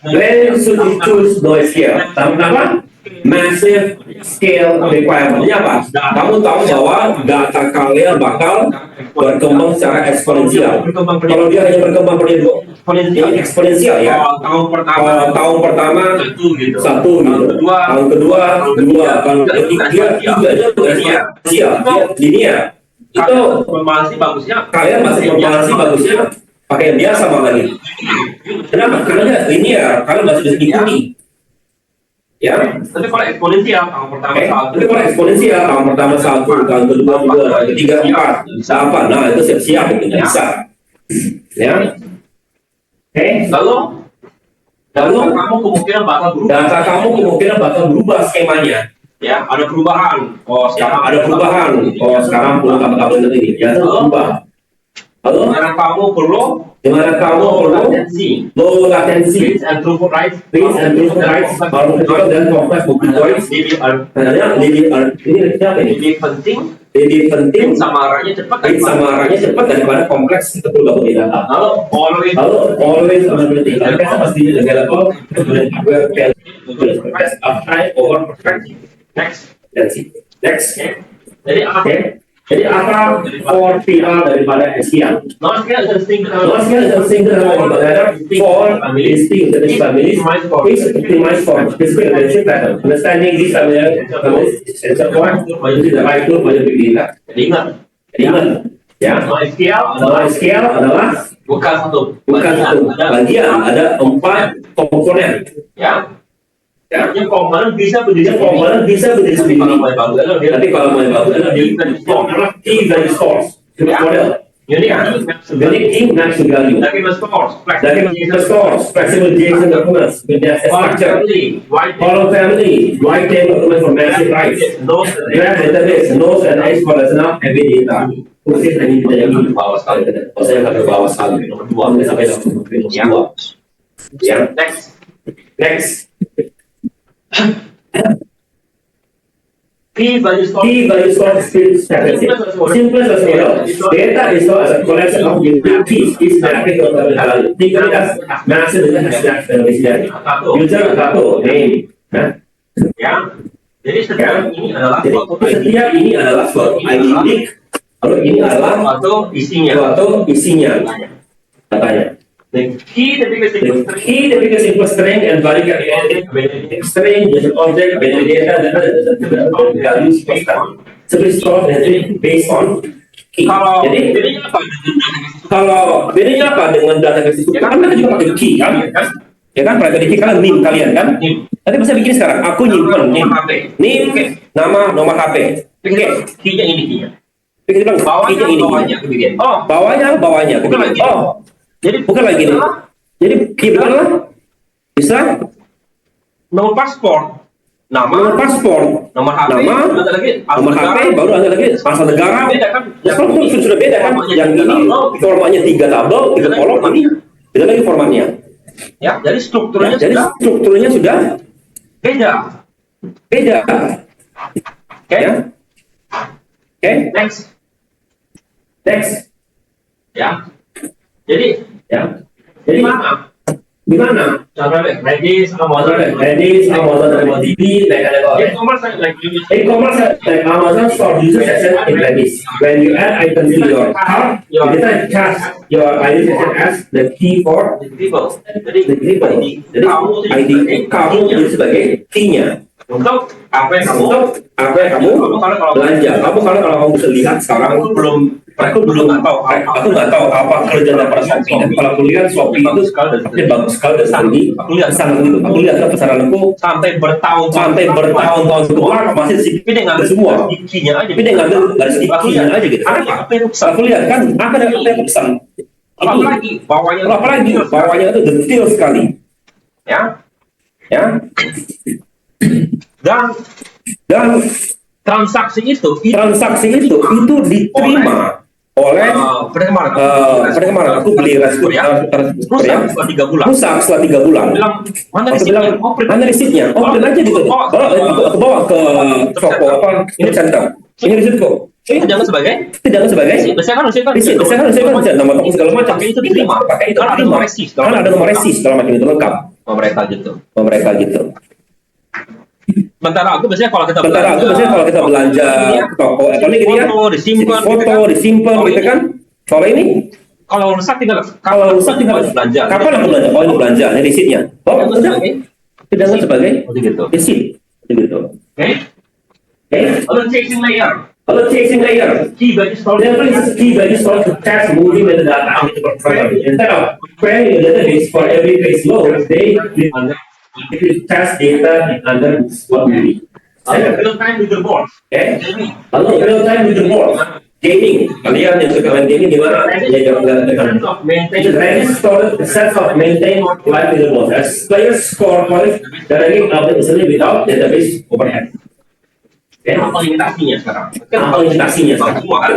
S3: When should you choose no scale? Tahu kenapa? Massive scale requirement-nya apa? Kamu tahu bahwa data kalian bakal berkembang secara eksponensial. Kalau dia hanya berkembang pada ini eksponensial ya. Tahun pertama satu gitu. Tahun kedua dua. Tahun ketiga tiga aja eksponensial. Linear. Itu kalian masih membalansi bagusnya pakai yang biasa malah lagi. Kenapa? Karena linear. Kalian masih bisa ikuti. Ya.
S2: Tapi kalau eksponensial tahun pertama satu.
S3: Tapi kalau eksponensial tahun pertama satu, tahun kedua dua, tahun ketiga empat, bisa apa? Nah itu siap-siap itu nggak bisa. Ya. Oke.
S2: Lalu kamu kemungkinan bakal berubah.
S3: Data kamu kemungkinan bakal berubah skemanya.
S2: Ya, ada perubahan. Oh,
S3: Ya,
S2: sekarang
S3: ada perubahan. Oh sekarang perlu kabel ini. Ya itu berubah. Lalu
S2: Dimana kamu perlu
S3: latensi, low latency,
S2: bits and throughput rights,
S3: kalau kita dan complex multi-voice, karena lebih ini siapa ini?
S2: lebih penting
S3: Lebih penting
S2: samarannya cepat
S3: samarannya cepat daripada kompleks itu perlu gabung di data.
S2: Lalu
S3: Always availability. Kita pasti available uptime over perfect.
S2: next.
S3: That's it. Next.
S2: Jadi apa?
S3: Jadi apa for PR daripada SQL?
S2: Non-scale is a single.
S3: NoSQL is a single daripada for listing the families is optimized for physical relationship pattern. Understanding these families is a point using the right tool for the big data.
S2: Jadi ingat,
S3: Ya. NoSQL adalah
S2: bukan satu
S3: bagian, ada 4 komponen.
S2: ya.
S3: Ya.
S2: Yang komponen bisa berdiri
S3: Komponen bisa berdiri sendiri.
S2: Kalau mau bagus adalah dia
S3: Tapi kalau mau bagus adalah di key value stores. Model.
S2: unique
S3: Unique key match to value.
S2: document stores,
S3: Document stores, flexible JSON documents with their structure.
S2: white
S3: Column family, white table document for massive rights.
S2: those
S3: Graph database, nodes and ice for listener heavy data. Khusus ini tidak yang
S2: bawah sekali.
S3: saya akan ke bawah sekali. Nomor 2 sampai nomor 2. Ya. Next.
S2: key value store
S3: Key value store statistic. Simplest as model. Data is stored as a collection of unique keys. Each mapping of the value. Think of it as massive hash beneficiary. User atau name. Nah,
S2: ya. Jadi setiap ini adalah
S3: jadi
S2: suatu ID
S3: setiap ini adalah suatu ID unique. Kalau ini adalah
S2: atau isinya.
S3: suatu isinya. Katanya.
S2: The key the biggest
S3: The key, the biggest simple string and value can be string, just object, binary data, dan values constant. Seperti store dan based on key.
S2: Kalau
S3: Jadi
S2: bedanya apa?
S3: kalau bedanya apa dengan database itu? Kan mereka juga pakai key kan? Ya kan, pakai key kan NIM kalian kan? Nanti bisa bikin sekarang. Aku nyimpen NIM,
S2: HP.
S3: NIM, nama, nomor HP. Oke,
S2: Key-nya ini key-nya.
S3: kita bilang
S2: Bawahnya
S3: key-nya ini.
S2: bawahnya kemudian. Oh,
S3: Bawahnya.
S2: Bukan lagi.
S3: Oh,
S2: jadi
S3: bukan lagi ini. Jadi key bukanlah bisa
S2: nomor paspor,
S3: nomor
S2: nama,
S3: paspor,
S2: nomor HP,
S3: nama,
S2: ada lagi
S3: nomor HP, baru ada lagi asal negara.
S2: Beda kan?
S3: Ya, kalau itu sudah beda kan? Yang ini formatnya 3 tabel, 3 kolom, ini beda lagi formatnya.
S2: Ya, jadi strukturnya
S3: Jadi
S2: sudah
S3: strukturnya sudah
S2: beda.
S3: beda.
S2: Oke,
S3: Ya. Oke,
S2: next.
S3: next.
S2: Ya, jadi
S3: Ya. Jadi
S2: di mana?
S3: di mana?
S2: Contohnya Redis, Amazon,
S3: Redis, Amazon, DB,
S2: e-commerce like
S3: e-commerce like Amazon store user section in Redis. When you add items to your cart, you decide cast your ID section as the key for
S2: people. Jadi
S3: the label. Jadi ID kamu itu sebagai key-nya.
S2: untuk apa yang kamu
S3: Untuk apa yang kamu belanja. Kamu kalau kamu bisa lihat sekarang
S2: aku belum tahu
S3: aku nggak tahu apa kerjaan daripada Shopee. Dan kalau aku lihat Shopee itu dia bagus sekali dari segi pesanan itu. Aku lihat pesanan aku
S2: sampai
S3: bertahun-tahun keluar masih
S2: tapi dia ngambil
S3: semua.
S2: key-nya aja.
S3: Tapi dia ngambil dari segi key-nya aja gitu.
S2: Apa yang
S3: Aku lihat kan apa yang aku pesan.
S2: apalagi bawahnya
S3: Bawahnya itu detail sekali.
S2: ya,
S3: Ya.
S2: dan
S3: Transaksi itu diterima oleh pada kemarin aku beli
S2: rusak setelah 3 bulan.
S3: rusak setelah 3 bulan.
S2: Mana
S3: Aku bilang mana risitnya? Oh, print aja gitu. Aku bawa ke toko apa ini center. Ini risitku.
S2: Itu jangan sebagai
S3: Biasanya kan bisa nama toko segala macam.
S2: Pakai itu diterima.
S3: Pakai itu
S2: Karena ada
S3: diterima.
S2: nomor resis.
S3: Karena ada nomor resis segala macam itu lengkap.
S1: mereka gitu.
S3: Mereka gitu.
S1: Sementara aku biasanya kalau kita
S3: belanja ke toko elektronik gitu ya, foto disimpan gitu kan. Kalau ini
S1: kalau rusak tinggal
S3: belanja. Kapan aku belanja? Oh, ini belanja, ini risitnya. Oh, sudah. Tidak sebagai risit. Gitu.
S1: Oke. Lalu
S3: chasing layer.
S1: Key value storage.
S3: Therefore, it is key value storage to test moving the data into the program. Instead of querying the database for every page load, they test data under what we need.
S1: Real time leaderboard.
S3: Okay. Lalu real time leaderboard. Gaming. Kalian yang suka main gaming gimana? Register sets of maintain live leaderboard. As players score points directly update easily without database overhead.
S1: Okay. Apa limitasinya sekarang?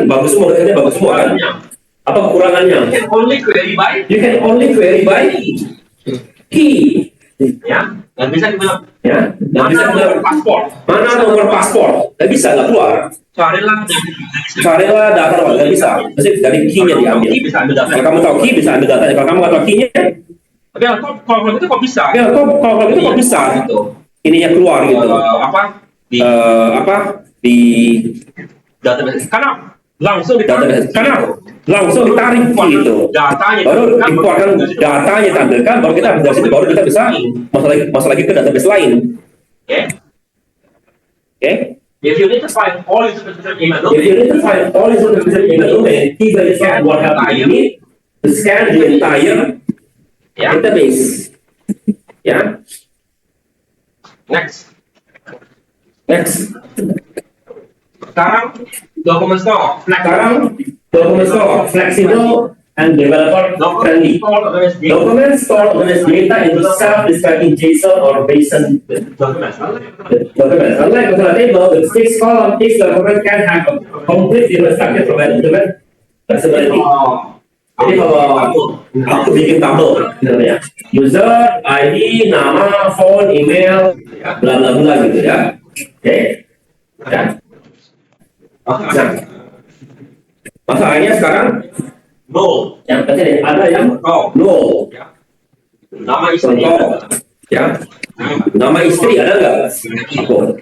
S3: Bagus semua, katanya bagus semua kan? Apa kekurangannya?
S1: You can
S3: only query by key.
S1: Ya, nggak bisa dibilang.
S3: Ya, nggak bisa bilang
S1: paspor.
S3: Mana nomor paspor? Nggak bisa, nggak keluar. Carilah data, nggak bisa. Mesti dari key-nya diambil. Kalau kamu tahu key, bisa ambil datanya. Kalau kamu nggak tahu key-nya,
S1: tapi kalau itu kok bisa?
S3: Ya, kalau itu kok bisa? Ininya keluar gitu. Di
S1: database. Karena langsung
S3: ditarik gitu. Baru dikeluarkan datanya tampilkan, baru kita dari situ baru kita bisa masuk lagi ke database lain. Oke.
S1: If you need to find all information in a
S3: domain, key value scan what happened you need to scan the entire database. Ya.
S1: Next.
S3: Sekarang
S1: dokumen store
S3: flexible and developer friendly. Documents store organized data into self-describing JSON or JSON documents. Unlike a table with 6 columns, each document can have a complete zero structure provided flexibility. Jadi kalau aku bikin tabel, ya, user, ID, nama, phone, email, bla bla bla gitu ya. Oke. Ya. Nah, masalahnya sekarang
S1: no.
S3: Yang kecil ada yang no.
S1: Nama istri.
S3: Ya. Nama istri ada nggak?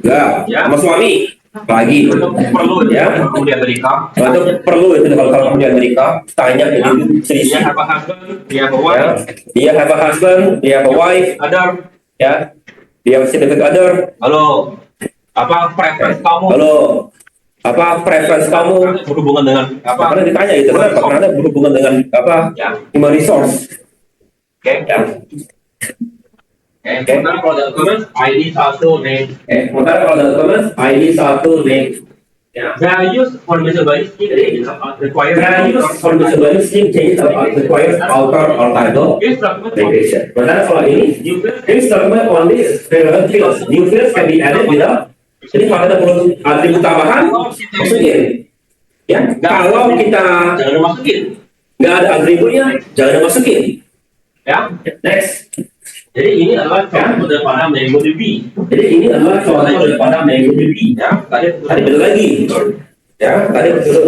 S3: Enggak. Nama suami lagi.
S1: Perlu
S3: ya.
S1: Kamu di Amerika.
S3: Itu perlu itu kalau kamu di Amerika tanya ke istri.
S1: Dia have a husband, dia have a wife.
S3: Dia have a husband, dia have a wife.
S1: Other.
S3: Ya. Dia significant other.
S1: Halo. Apa preference kamu?
S3: Apa preference kamu
S1: berhubungan dengan apa?
S3: Karena ditanya itu kenapa? Karena berhubungan dengan apa? Human resource.
S1: Oke. Sementara kalau ada dokumen ID 1 name.
S3: ID 1 name.
S1: Ya. Values formation by scheme requires
S3: requires author or title regression. Sementara kalau ini this document only relevant fields. New fields can be added without. Jadi kalau ada perlu atribut tambahan, masukin. Ya, kalau kita
S1: jangan masukin.
S3: Nggak ada atributnya, jangan masukin.
S1: Ya,
S3: next.
S1: Jadi ini adalah contoh daripada MongoDB. Ya, tadi betul lagi. Ya, tadi betul.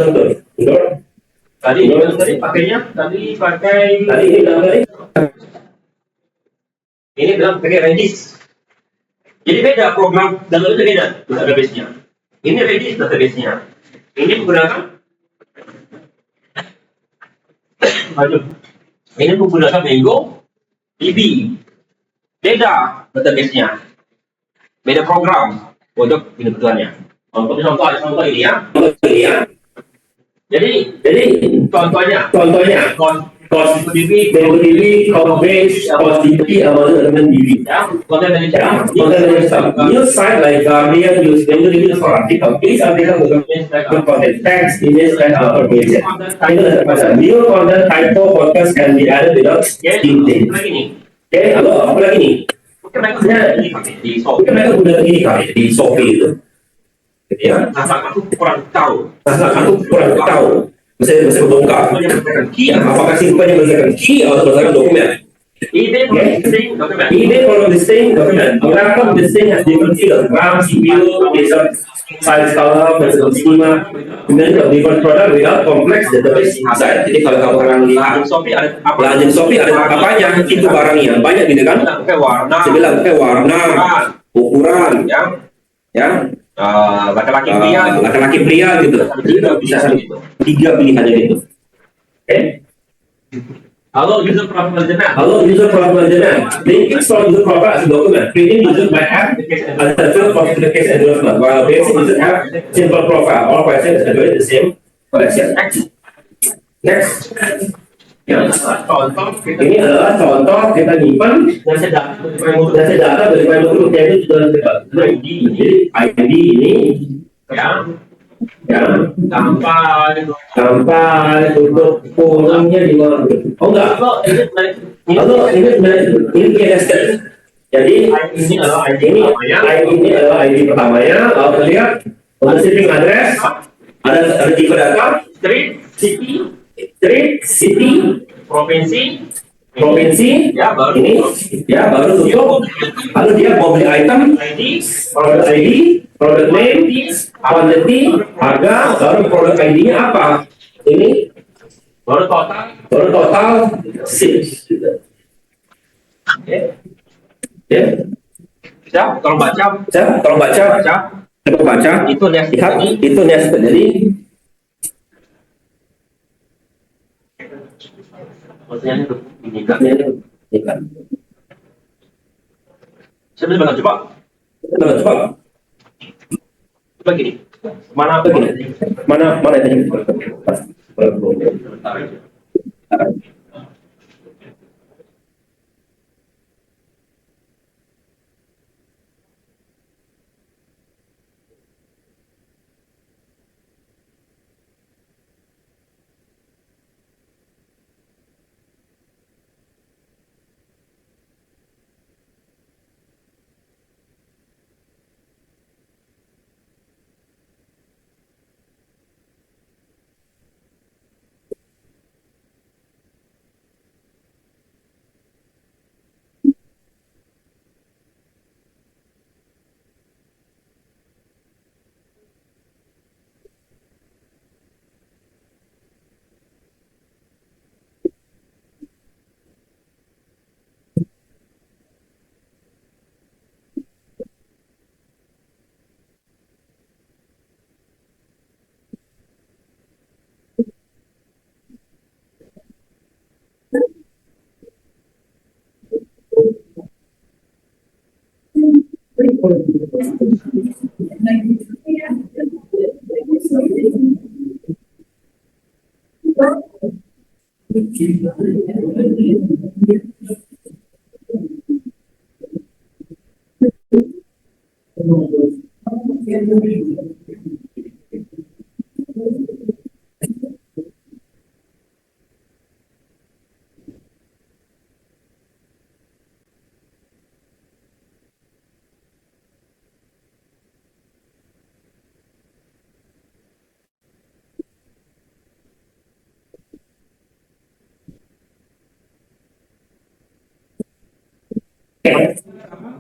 S1: Tadi pakainya tadi pakai.
S3: Tadi ini bilang tadi.
S1: Ini bilang pakai Redis. Jadi beda program dan itu beda database-nya. Ini Redis database-nya. Ini menggunakan ini menggunakan MongoDB. Beda database-nya. Beda program untuk kebutuhannya. Contoh ini ya. Jadi contohnya MongoDB, Codebase, CodeDB, Amazon DB. Content new site like Guardian use MongoDB for article. These articles content text, image, and other pages. New content type podcast can be added without stinting. Oke, lalu apa lagi nih? Mungkin mereka gunakan ini kali di Shopee itu. Ya, aku kurang tahu. Bisa bongkar. Apakah simpannya berdasarkan key atau berdasarkan dokumen? Ide for distinct document. A graph of distinct has different fields. RAM, CPU,
S3: size, color, flexible schema, kemudian juga default product without complex database inside. Jadi kalau kamu orang lihat
S2: Shopee ada apa?
S3: belanja Shopee ada apanya, itu barangnya banyak gitu kan.
S2: Kayak warna,
S3: Saya bilang warna, ukuran, ya,
S2: laki-laki pria,
S3: laki-laki pria gitu. Bisa tiga pilihannya gitu. Oke.
S2: Halo user profile management.
S3: Halo user profile management. They install user profile as a document. Creating user by app as a field of the case endorsement. While basic user have simple profile. All questions are doing the same question. Next. Ya.
S2: Contoh
S3: Ini adalah contoh kita nyimpan data dari file itu itu sudah dekat. Jadi ID ini
S2: ya
S3: tanpa tutup kurangnya di bawah. Oh enggak. Lalu ini nested. Jadi
S2: ini adalah ID
S3: ini adalah ID pertamanya. Lalu kita lihat untuk shipping address ada tipe data street, city, provinsi,
S2: ya baru
S3: ini ya baru tutup. Lalu dia mau beli item, product ID, product name, quantity, harga, baru produk ID-nya apa? Ini
S2: baru
S3: total sales. Ya.
S2: bisa tolong baca
S3: Tolong baca. Coba baca.
S2: itu nested.
S3: Lihat, itu nested. Jadi
S2: maksudnya itu ini kan
S3: ini kan.
S2: saya bisa coba gini mana
S3: ini?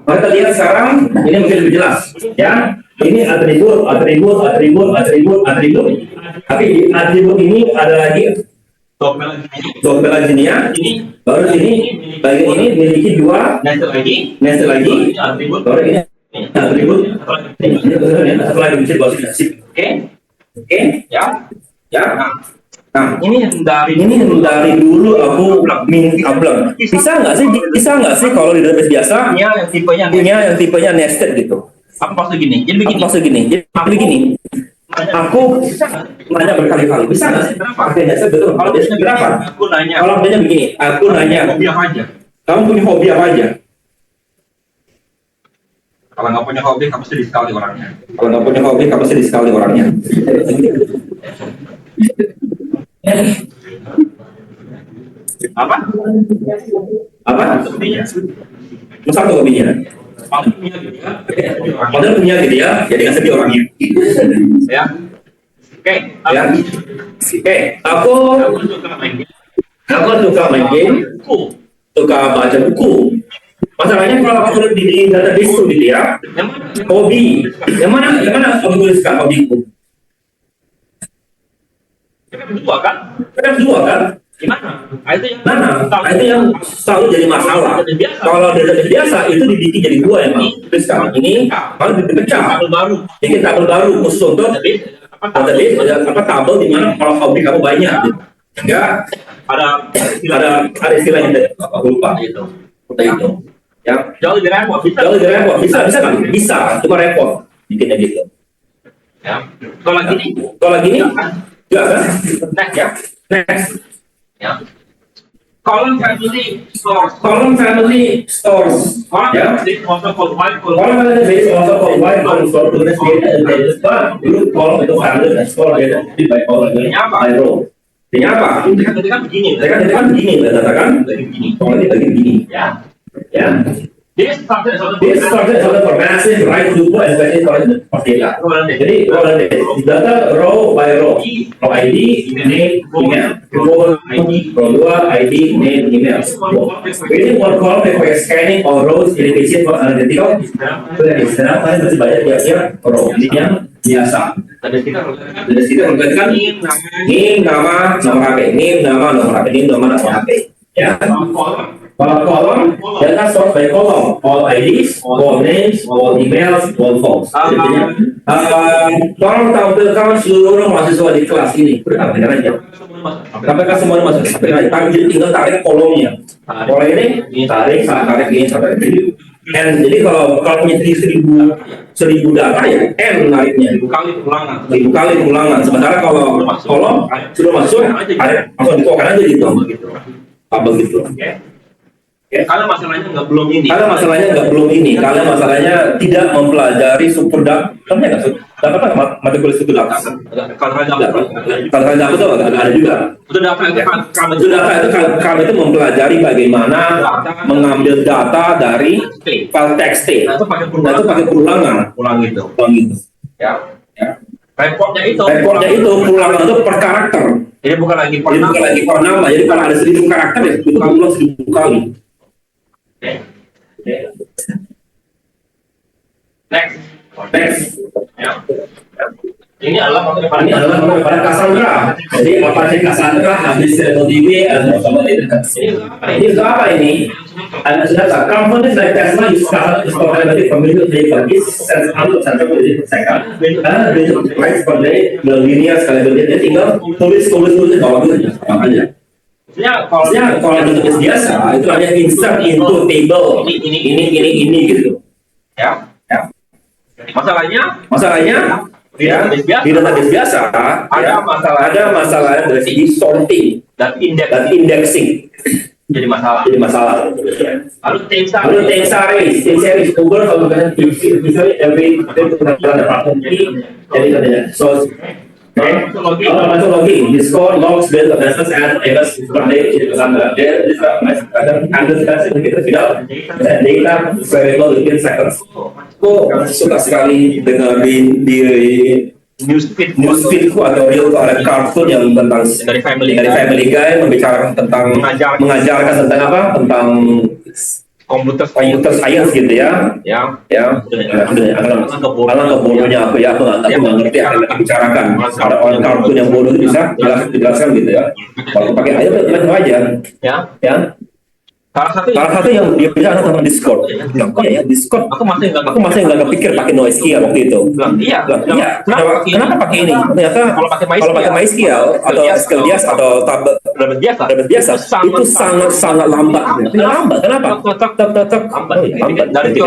S3: Mari kita lihat sekarang, ini mungkin lebih jelas, ya. Ini atribut. Tapi di atribut ini ada lagi Document linear, baru sini bagian ini memiliki dua nested lagi, baru ini atribut. Ini satu lagi bisa Oke, ya. Nah, ini dari dulu aku minta bilang, bisa nggak sih kalau di database biasa
S2: yang
S3: tipenya nested gitu.
S2: apa maksud gini? Jadi
S3: begini. Aku nanya berkali-kali, bisa nggak sih? Artinya betul. Kalau biasanya berapa? Kalau biasanya begini, aku nanya.
S2: Hobi apa aja?
S3: Kamu punya hobi apa aja?
S2: Kalau nggak punya hobi, kamu sedih sekali orangnya.
S3: Kalau nggak punya hobi, kamu sedih sekali orangnya.
S2: Apa?
S3: Satu hobinya. Padahal punya gitu ya, jadi nggak sedih orangnya.
S2: Ya. Oke.
S3: Aku suka main game, suka baca buku. Masalahnya kalau kamu lihat di database itu gitu ya,
S2: Yang mana?
S3: hobi, yang mana kamu tuliskan hobiku?
S2: Kita berdua kan?
S3: Kan dua kan?
S2: Gimana? Nah, itu yang
S3: Nah, itu yang selalu jadi masalah. Kalau database biasa itu dibikin jadi dua ya, Bang. Tuliskan ini, malah dipecah.
S2: tabel baru.
S3: Bikin tabel baru khusus untuk
S2: Jadi
S3: database apa tabel di mana kalau hobi kamu banyak. Gitu. Enggak,
S2: ada
S3: ada istilahnya deh, aku lupa
S2: gitu.
S3: seperti itu. Ya,
S2: Jauh lebih repot. Bisa.
S3: jauh lebih repot. Bisa kan? Bisa, cuma repot bikinnya gitu.
S2: Ya. Kalau lagi nih.
S3: Kalau lagi ini, enggak kan?
S2: Next.
S3: Ya, next.
S2: Ya. Column family source.
S3: Column family stores.
S2: Column
S3: Ya.
S2: family also provide
S3: Column family base also combine column store to the data and data but group column itu family dan store data di by column ini by row. Ini apa?
S2: Tadi kan begini.
S3: Tadi kan begini, katakan.
S2: Dari begini.
S3: Kalau ini bagi begini.
S2: Ya.
S3: Ya.
S2: This structure is also
S3: This structure is for massive right group especially for data. Jadi row dan data row by row. Row ID, name, email. Row ID, row 2, ID, name, email. Within one column requires scanning all rows indication for analytical. Sekarang kalian masih banyak biasanya row ini yang biasa.
S2: Tadi kita
S3: Dari situ menggantikan name, nama, nomor HP, name, nama, nomor HP, name, nama, nomor HP. Ya. Kalau kolom, data sort by kolom, all IDs, all names, all emails, all phones. Jadinya, tolong tampilkan seluruh mahasiswa di kelas ini. Tampilkan aja. Tampilkan semuanya masuk. Tampilkan aja. Tapi tinggal tarik kolomnya. Kolom ini tarik, tarik ini, tarik ini. Jadi kalau punya 1000 data ya N nariknya.
S2: 1000 kali ulangan.
S3: 1000 kali pengulangan. Sementara kalau kolom sudah masuk, tarik langsung dituangkan aja gitu. Tabel gitu.
S2: Kalau masalahnya nggak belum ini.
S3: Kalau masalahnya nggak belum ini, kalau masalahnya tidak mempelajari super data, nggak dapat apa mata kuliah super data.
S2: Kalau
S3: Kalau data itu ada juga.
S2: Sudah data itu kan
S3: Itu data itu kami itu mempelajari bagaimana mengambil data dari file txt.
S2: Nah, itu pakai
S3: Nah, itu pakai pulangan.
S2: ulang gitu.
S3: Ulang gitu.
S2: Ya.
S3: Ya.
S2: Reportnya itu.
S3: Reportnya itu pulangan itu per karakter.
S2: Jadi bukan lagi per
S3: Jadi bukan lagi per nama. Jadi kalau ada 1000 karakter ya itu kamu ulang 1000 kali.
S2: Oke.
S3: Next.
S2: Ya. Ini adalah materi
S3: Ini adalah pada Cassandra. Jadi apa sih Cassandra? Habis MongoDB atau sama itu. Ini untuk apa ini? Ada data. Companies like Tesla use Cassandra to store analytic familiar data. This sends out to center per second. Dan basic price per day, linear scalability. Jadi tinggal tulis bawah itu makanya.
S2: Ya,
S3: Kalau database biasa itu hanya insert into table. Ini gitu.
S2: Ya.
S3: Ya.
S2: Masalahnya
S3: Di database biasa
S2: ada
S3: masalah dari segi sorting
S2: dan indeks
S3: dan indexing
S2: jadi masalah. Lalu
S3: Lalu time series Google kalau kalian misalnya every ada platform ini jadi katanya so kalau masuk login Discord logs based on data and events per day itu Cassandra there is ada understanding kita tidak data variable within seconds. Kok suka sekali dengerin di newsfeedku atau real ada kartun yang tentang
S2: dari Family
S3: Guy membicarakan tentang mengajarkan tentang apa tentang
S2: komputer
S3: computer science gitu ya alang kebodohnya aku nggak ngerti apa yang dibicarakan ada orang kartun yang bodoh itu bisa dijelaskan gitu ya kalau pakai ayo kita aja ya
S2: salah
S3: satu yang dia bilang tentang Discord ya Discord
S2: aku masih
S3: nggak kepikir pakai NoSQL waktu itu
S2: iya
S3: kenapa pakai ini ternyata
S2: kalau pakai
S3: MySQL atau SQL biasa atau tabel database biasa itu sangat lambat kenapa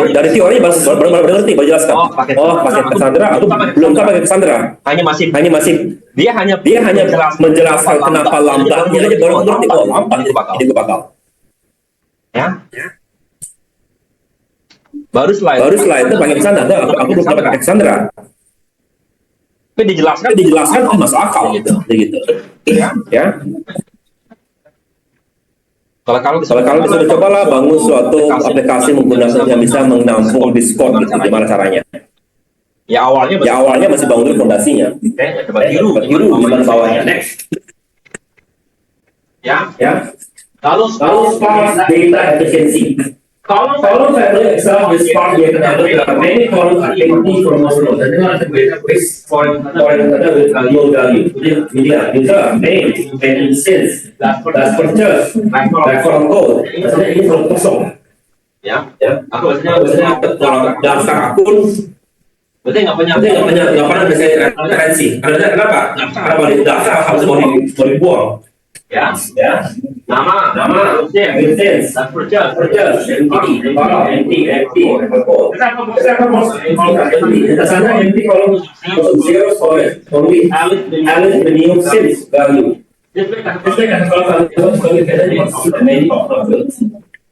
S3: dari teori baru ngerti baru jelaskan pakai Cassandra atau belum pakai Cassandra hanya masih dia hanya menjelaskan kenapa lambatnya aja baru ngerti lambat ini gue bakal
S2: ya baru slide
S3: itu pakai Cassandra aku belum pernah pakai Cassandra
S2: tapi
S3: dijelaskan masuk akal gitu ya kalau bisa cobalah bangun suatu aplikasi menggunakan yang bisa menampung Discord gitu gimana caranya
S2: ya awalnya
S3: masih bangun dulu fondasinya
S2: coba tiru
S3: gimana bawahnya next
S2: ya
S3: lalu sparse data efficiency Column family itself is part of the table. There are many columns are empty from most rows. And then I have database for another with no value. Media, user, name, and instance. That's purchase. Like for code. Maksudnya ini kalau kosong.
S1: Ya.
S3: Ya.
S1: Maksudnya
S3: Kalau daftar akun,
S1: berarti nggak punya
S3: nggak pernah bisa referensi. Kenapa? Karena di daftar harus mau dibuang.
S1: ya.
S3: Ya.
S1: Nama,
S3: Instance,
S1: dan purchase.
S3: empty, code. Kita mau empty. Sana empty kalau zero storage, only Alice minimum since value.
S1: This way kan
S3: Kalau kalian kita main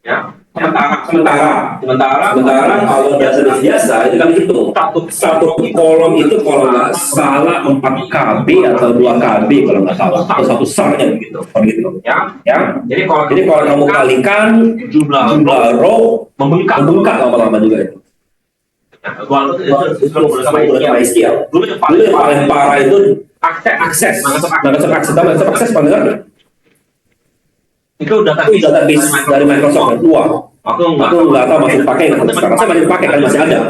S1: ya.
S3: sementara kalau data biasa itu kan itu satu kolom itu kalau nggak salah 4 KB atau 2 KB kalau nggak salah atau satu sarnya begitu
S1: Ya.
S3: jadi kalau kamu kalikan jumlah row membengkak lama-lama juga itu.
S1: Gua itu
S3: Mulai scale.
S1: dulu yang
S3: Dulu yang paling parah itu
S1: akses.
S3: akses paling
S1: Itu
S3: database dari Microsoft tua.
S1: Aku
S3: nggak tahu masih dipakai nggak sekarang. Saya masih dipakai kan masih ada.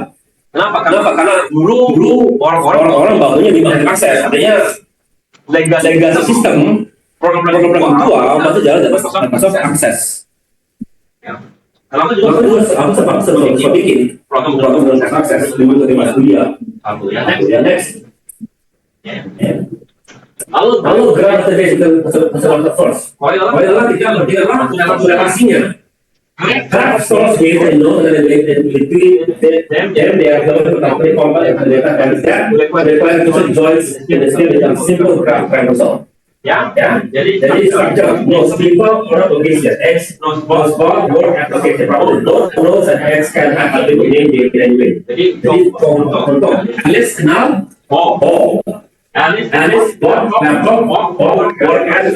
S1: Kenapa?
S3: Karena
S1: Dulu
S3: orang bakunya di akses, artinya legacy system program tua masih jalan dari Microsoft Access.
S1: Kalau aku
S3: Aku
S1: juga
S3: sempat bikin program Access dulu dari Mas Budia.
S1: aku ya.
S3: Next.
S1: Lalu
S3: Graph database itu first. Tidaklah sudah pastinya. Graph stores data in node and between them they are going to company component and data can be that. Require user joins in the same with a simple graph result.
S1: ya.
S3: Jadi structure, nodes, people, or location, X, nodes, word, application, problem, nodes and X can have a different name anyway.
S1: Jadi
S3: Contoh, Alice kenal, Alice, laptop, word, Alice,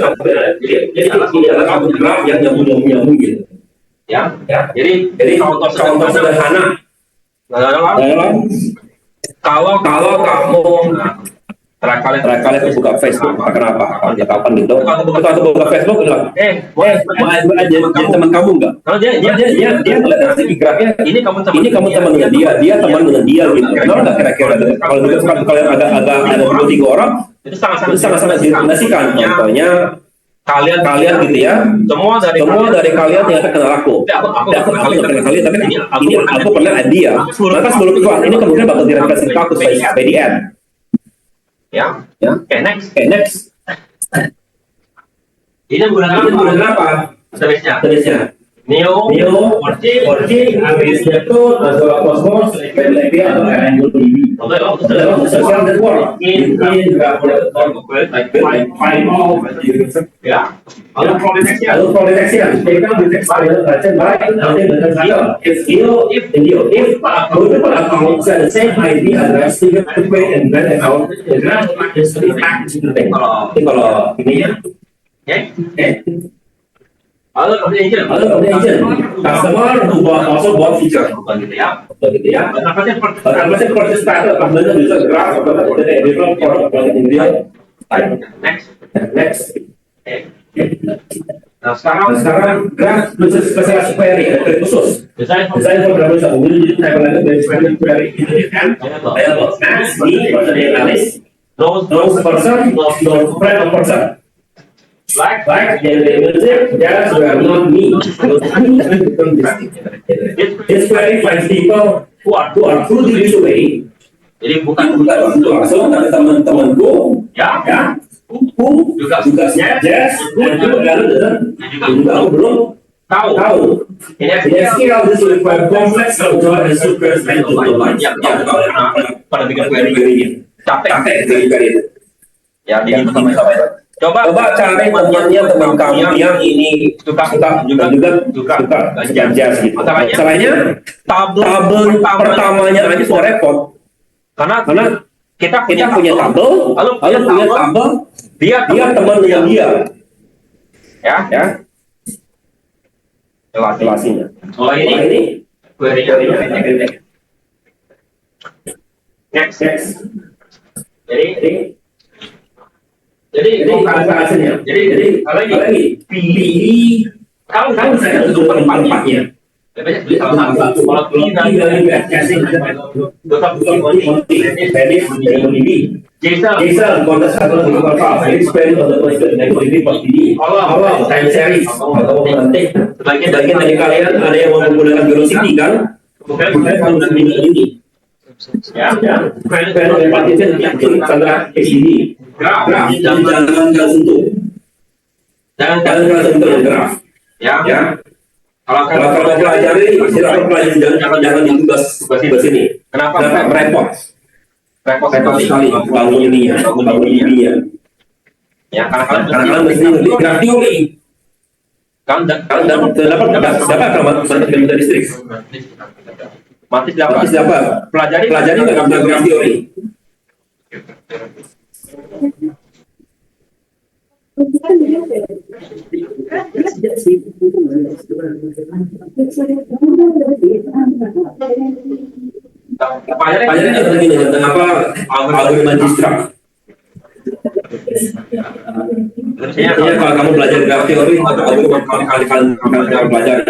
S3: jadi ini adalah graph yang nyambung gitu.
S1: ya.
S3: Jadi
S1: contoh
S3: contoh sederhana. Kalau kamu terakhir kali buka Facebook, kenapa? Kapan gitu? Kalau buka Facebook bilang, mau aja jadi teman kamu nggak?
S1: Kalau dia
S3: ngeliat nanti di grafnya,
S1: ini kamu
S3: teman dengan dia teman dengan dia gitu. Kenapa nggak kira-kira? Kalau gitu kalau ada 2-3 orang,
S1: itu
S3: itu sangat-sangat direkomendasikan. Contohnya kalian gitu ya. Semua dari kalian yang kenal aku. Aku nggak kenal kalian, tapi ini aku pernah dia. Maka sebelum itu ini kemungkinan bakal direkomendasi aku by the end.
S1: ya. Oke, next. Ini menggunakan
S3: apa?
S1: Tulisnya
S3: Neo, Orji, Abisnya itu Azura Cosmos, Lebih atau RNGTV. Social network. Ini juga boleh
S1: ya. Lalu
S3: protection. Kita deteksi baca baik nanti dengan saya. If multiple accounts share the same IP address, you can create and ban account. The graph is to be packed into the kalau ini ya.
S1: Lalu agent.
S3: Customer who also bought feature.
S1: Bukan gitu ya.
S3: Purchase started apabila user graph atau develop product in real time. Next.
S1: Nah, sekarang
S3: graph spesifikasi query khusus. Design program bisa jadi type dari query itu kan. Available max need person analyst. Those person, those friend of person. Like in the music, yes, we are not me. This query finds people who are through this way.
S1: jadi bukan
S3: langsung ada teman-temanku,
S1: ya.
S3: who tugasnya yes, dan itu juga aku belum tahu.
S1: Ini
S3: SQL this require complex structure and super mental lines.
S1: ya pada bikin query capek
S3: itu.
S1: ya di itu sama
S3: Coba cari teman kamu yang ini suka jas gitu. Masalahnya tabel pertamanya aja sudah repot. Karena kita punya tabel, lalu punya tabel dia teman dengan dia. Ya. Jelasnya.
S1: Kalau ini query-nya. Next. Jadi
S3: hasilnya. Jadi lagi pilih kamu saya untuk tempatnya.
S2: Banyak beli salah satu. Kalau beli
S3: Kalau dari casing ada
S2: tetap
S3: Redis dari MongoDB. JSON kontes satu di profile, expand on the person dari MongoDB pas ini. Kalau time series atau nanti sebagian dari kalian ada yang mau menggunakan velocity kan? Bukan menggunakan ini. Ya, bukan partition itu tanda XDB. Graf, jangan sentuh. Jangan sentuh yang graf. Ya. Kalau pelajari, silakan pelajari jangan ditugas ini.
S2: Kenapa?
S3: Repot sekali bangun ininya.
S2: Ya, karena
S3: Karena mesti ngerti graf teori.
S2: kan
S3: Dapat dari listrik.
S2: mati dapat
S3: Pelajari nggak tentang graf teori. Pelajari nggak tentang ini tentang apa algoritma Dijkstra. Biasanya kalau kamu belajar graf teori atau algoritma kalian pelajari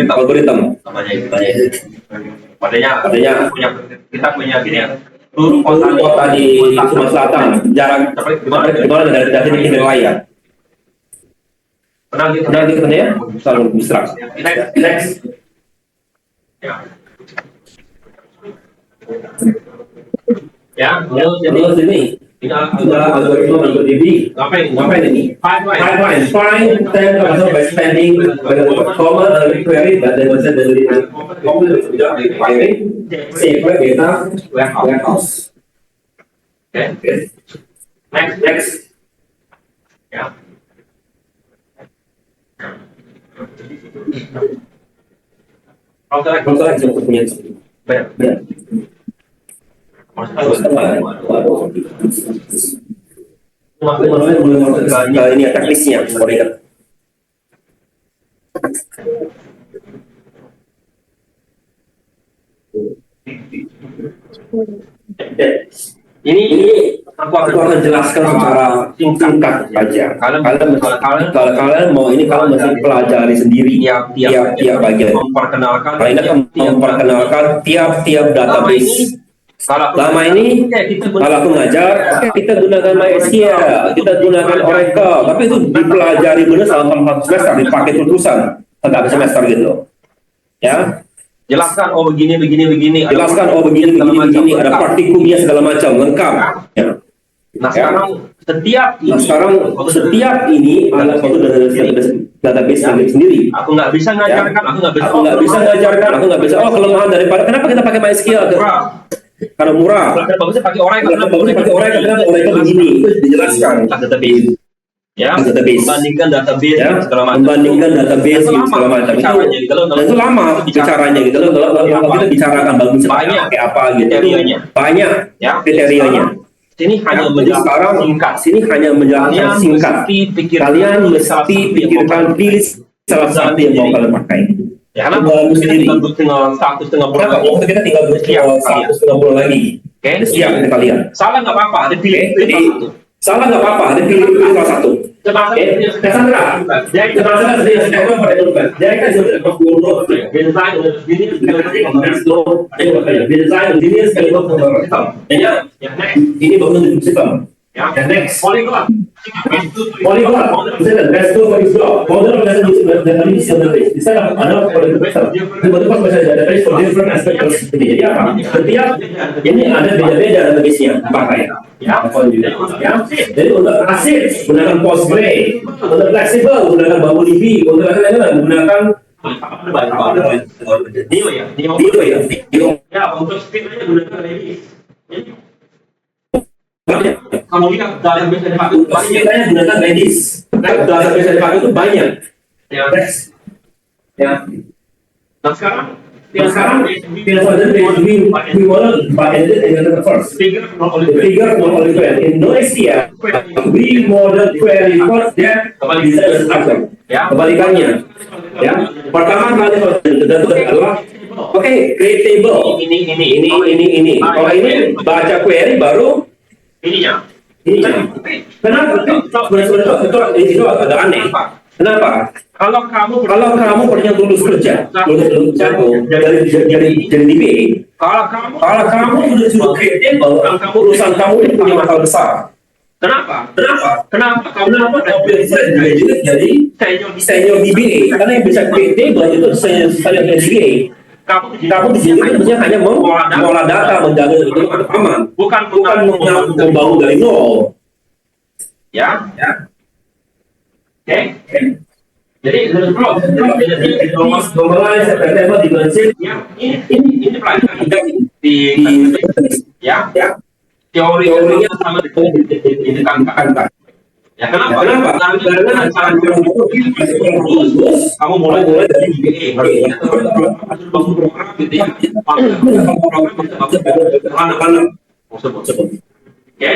S3: algoritma.
S2: Padanya kita punya gini ya.
S3: Kota di Sumatera Selatan, jarak gimana dari sini ke layar.
S2: Pernah
S3: Pernah gitu kan ya? Selalu abstrak. Next.
S2: Ya,
S3: Terus ini ada algoritma MongoDB. Ngapain ini? Pipeline. Find 10% by spending common query dan demonstrate dari query save data warehouse.
S2: Oke.
S3: Next.
S2: Ya.
S3: Kalau saya punya benar. Ini teknisnya, sorry. Ini aku akan jelaskan secara singkat saja. Kalau kalian mau ini kalian mesti pelajari sendiri tiap bagian.
S2: Memperkenalkan
S3: tiap database. Lama ini kalau aku ngajar, kita gunakan MySQL, kita gunakan Oracle, tapi itu dipelajari benar selama 4 semester, dipakai terusan, agak semester gitu. Ya.
S2: Jelaskan begini.
S3: Jelaskan begini, ada partikumnya segala macam, lengkap. Ya.
S2: Nah sekarang
S3: setiap ini ada satu database sendiri.
S2: Aku nggak bisa ngajarkan,
S3: aku nggak bisa. Oh, kelemahan daripada kenapa kita pakai MySQL? Karena murah.
S2: Bagusnya pakai Oracle.
S3: Kenapa Oracle begini? Itu dijelaskan.
S2: Database. Ya, membandingkan database segala macam.
S3: Itu lama bicaranya gitu. Kalau kita bicarakan bagusnya pakai apa gitu. Banyak kriterianya.
S2: Sini hanya menjelaskan singkat.
S3: Kalian mesti pikirkan pilih salah satu yang mau kalian pakai.
S2: Ya, karena tinggal 1,5 bulan.
S3: Waktu kita tinggal 1,5 bulan lagi.
S2: Oke,
S3: siap untuk kalian.
S2: Salah nggak apa-apa, ada pilih.
S3: Salah nggak apa-apa, ada pilih salah satu. Cassandra, jadi Cassandra sudah pada itu kan. Jadi kan sudah desain ini sekali ini bangun sistem. Next. Polyglot. Let's go for this job. Model of database database. Di sana ada polyglot. Tiba-tiba pas ada database for different aspects. Jadi apa? Setiap ini ada beda-beda database-nya pakai. Ya. Jadi untuk ACID gunakan Postgre, untuk fleksibel gunakan MongoDB, untuk gunakan Neo ya.
S2: Untuk speed-nya gunakan Redis. Kalau lihat database yang dipakai
S3: banyak, gunakan Redis. Database yang dipakai itu banyak. Ya. Nah sekarang we want to pakai itu first. Figure not only query. In NoSQL, we model query first, then design structure. Kebalikannya. Ya. Pertama kali adalah create table. Ini. Kalau ini baca query baru ininya. Kenapa? Itu agak aneh. Kenapa?
S2: Kalau kamu
S3: Kalau kamu pernah lulus kerja, lulus jago dari DBA, kalau kamu udah sudah kredibel, urusan kamu ini punya masalah besar.
S2: kenapa?
S3: Kenapa kamu bisa graduate jadi senior DBA? Karena yang bisa kredibel itu senior DBA. Kamu di sini kan hanya mengolah data, menjaga itu aman,
S2: Bukan
S3: membangun dari nol.
S2: ya. Oke. Jadi
S3: Normalize September dimensi
S2: ini pelajaran di ya teorinya sama ditekankan. Ya kenapa? Karena cara kamu mulai dari DBA, bangun program gitu ya. Program bisa anak-anak tersebut. Oke,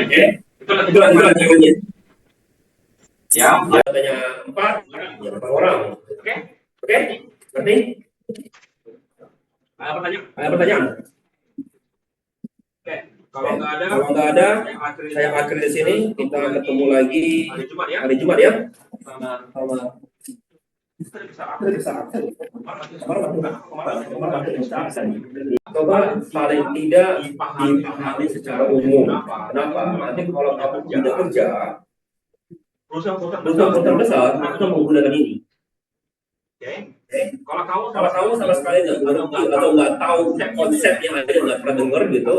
S2: itu caranya. Ya,
S3: katanya 4 orang.
S2: oke.
S3: Ngerti? Ada pertanyaan?
S2: Oke, kalau
S3: nggak ada, saya akhiri di sini. Kita ketemu lagi hari Jumat ya. Sama coba paling tidak dipahami secara umum. Kenapa? Nanti kalau kamu tidak kerja, perusahaan besar akan menggunakan ini.
S2: Kalau
S3: Kalau kamu sama sekali nggak ngerti atau nggak tahu konsep yang ada, nggak pernah dengar gitu,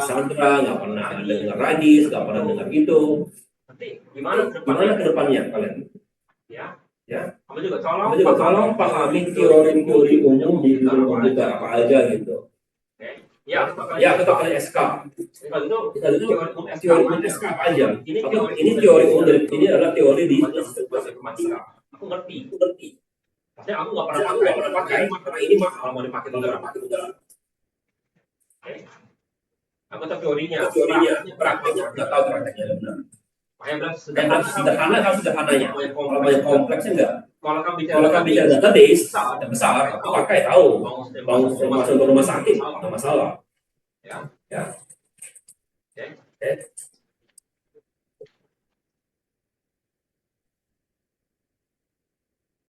S3: Sandra nggak pernah dengar Radis, nggak pernah dengar gitu.
S2: gimana
S3: Ke depannya kalian?
S2: ya?
S3: Kamu juga tolong pahami teori-teori umum di dunia komputer apa aja gitu.
S2: Ya,
S3: Kita pakai SK.
S2: itu
S3: Teori umum SK apa aja? Ini teori umum dari ini adalah teori di informatika.
S2: aku ngerti. Tapi aku nggak
S3: Aku nggak pernah pakai, karena ini mahal mau dipakai udah.
S2: Aku tahu teorinya.
S3: Prakteknya nggak tahu prakteknya benar.
S2: Makanya bilang
S3: Sederhana kalau sederhananya, kalau banyak kompleksnya enggak.
S2: Kalau kamu
S3: Kalau bicara database, besar, aku pakai tahu. Masuk ke rumah sakit, nggak masalah.
S2: Ya.
S3: Ya.
S2: Oke.
S3: Oke.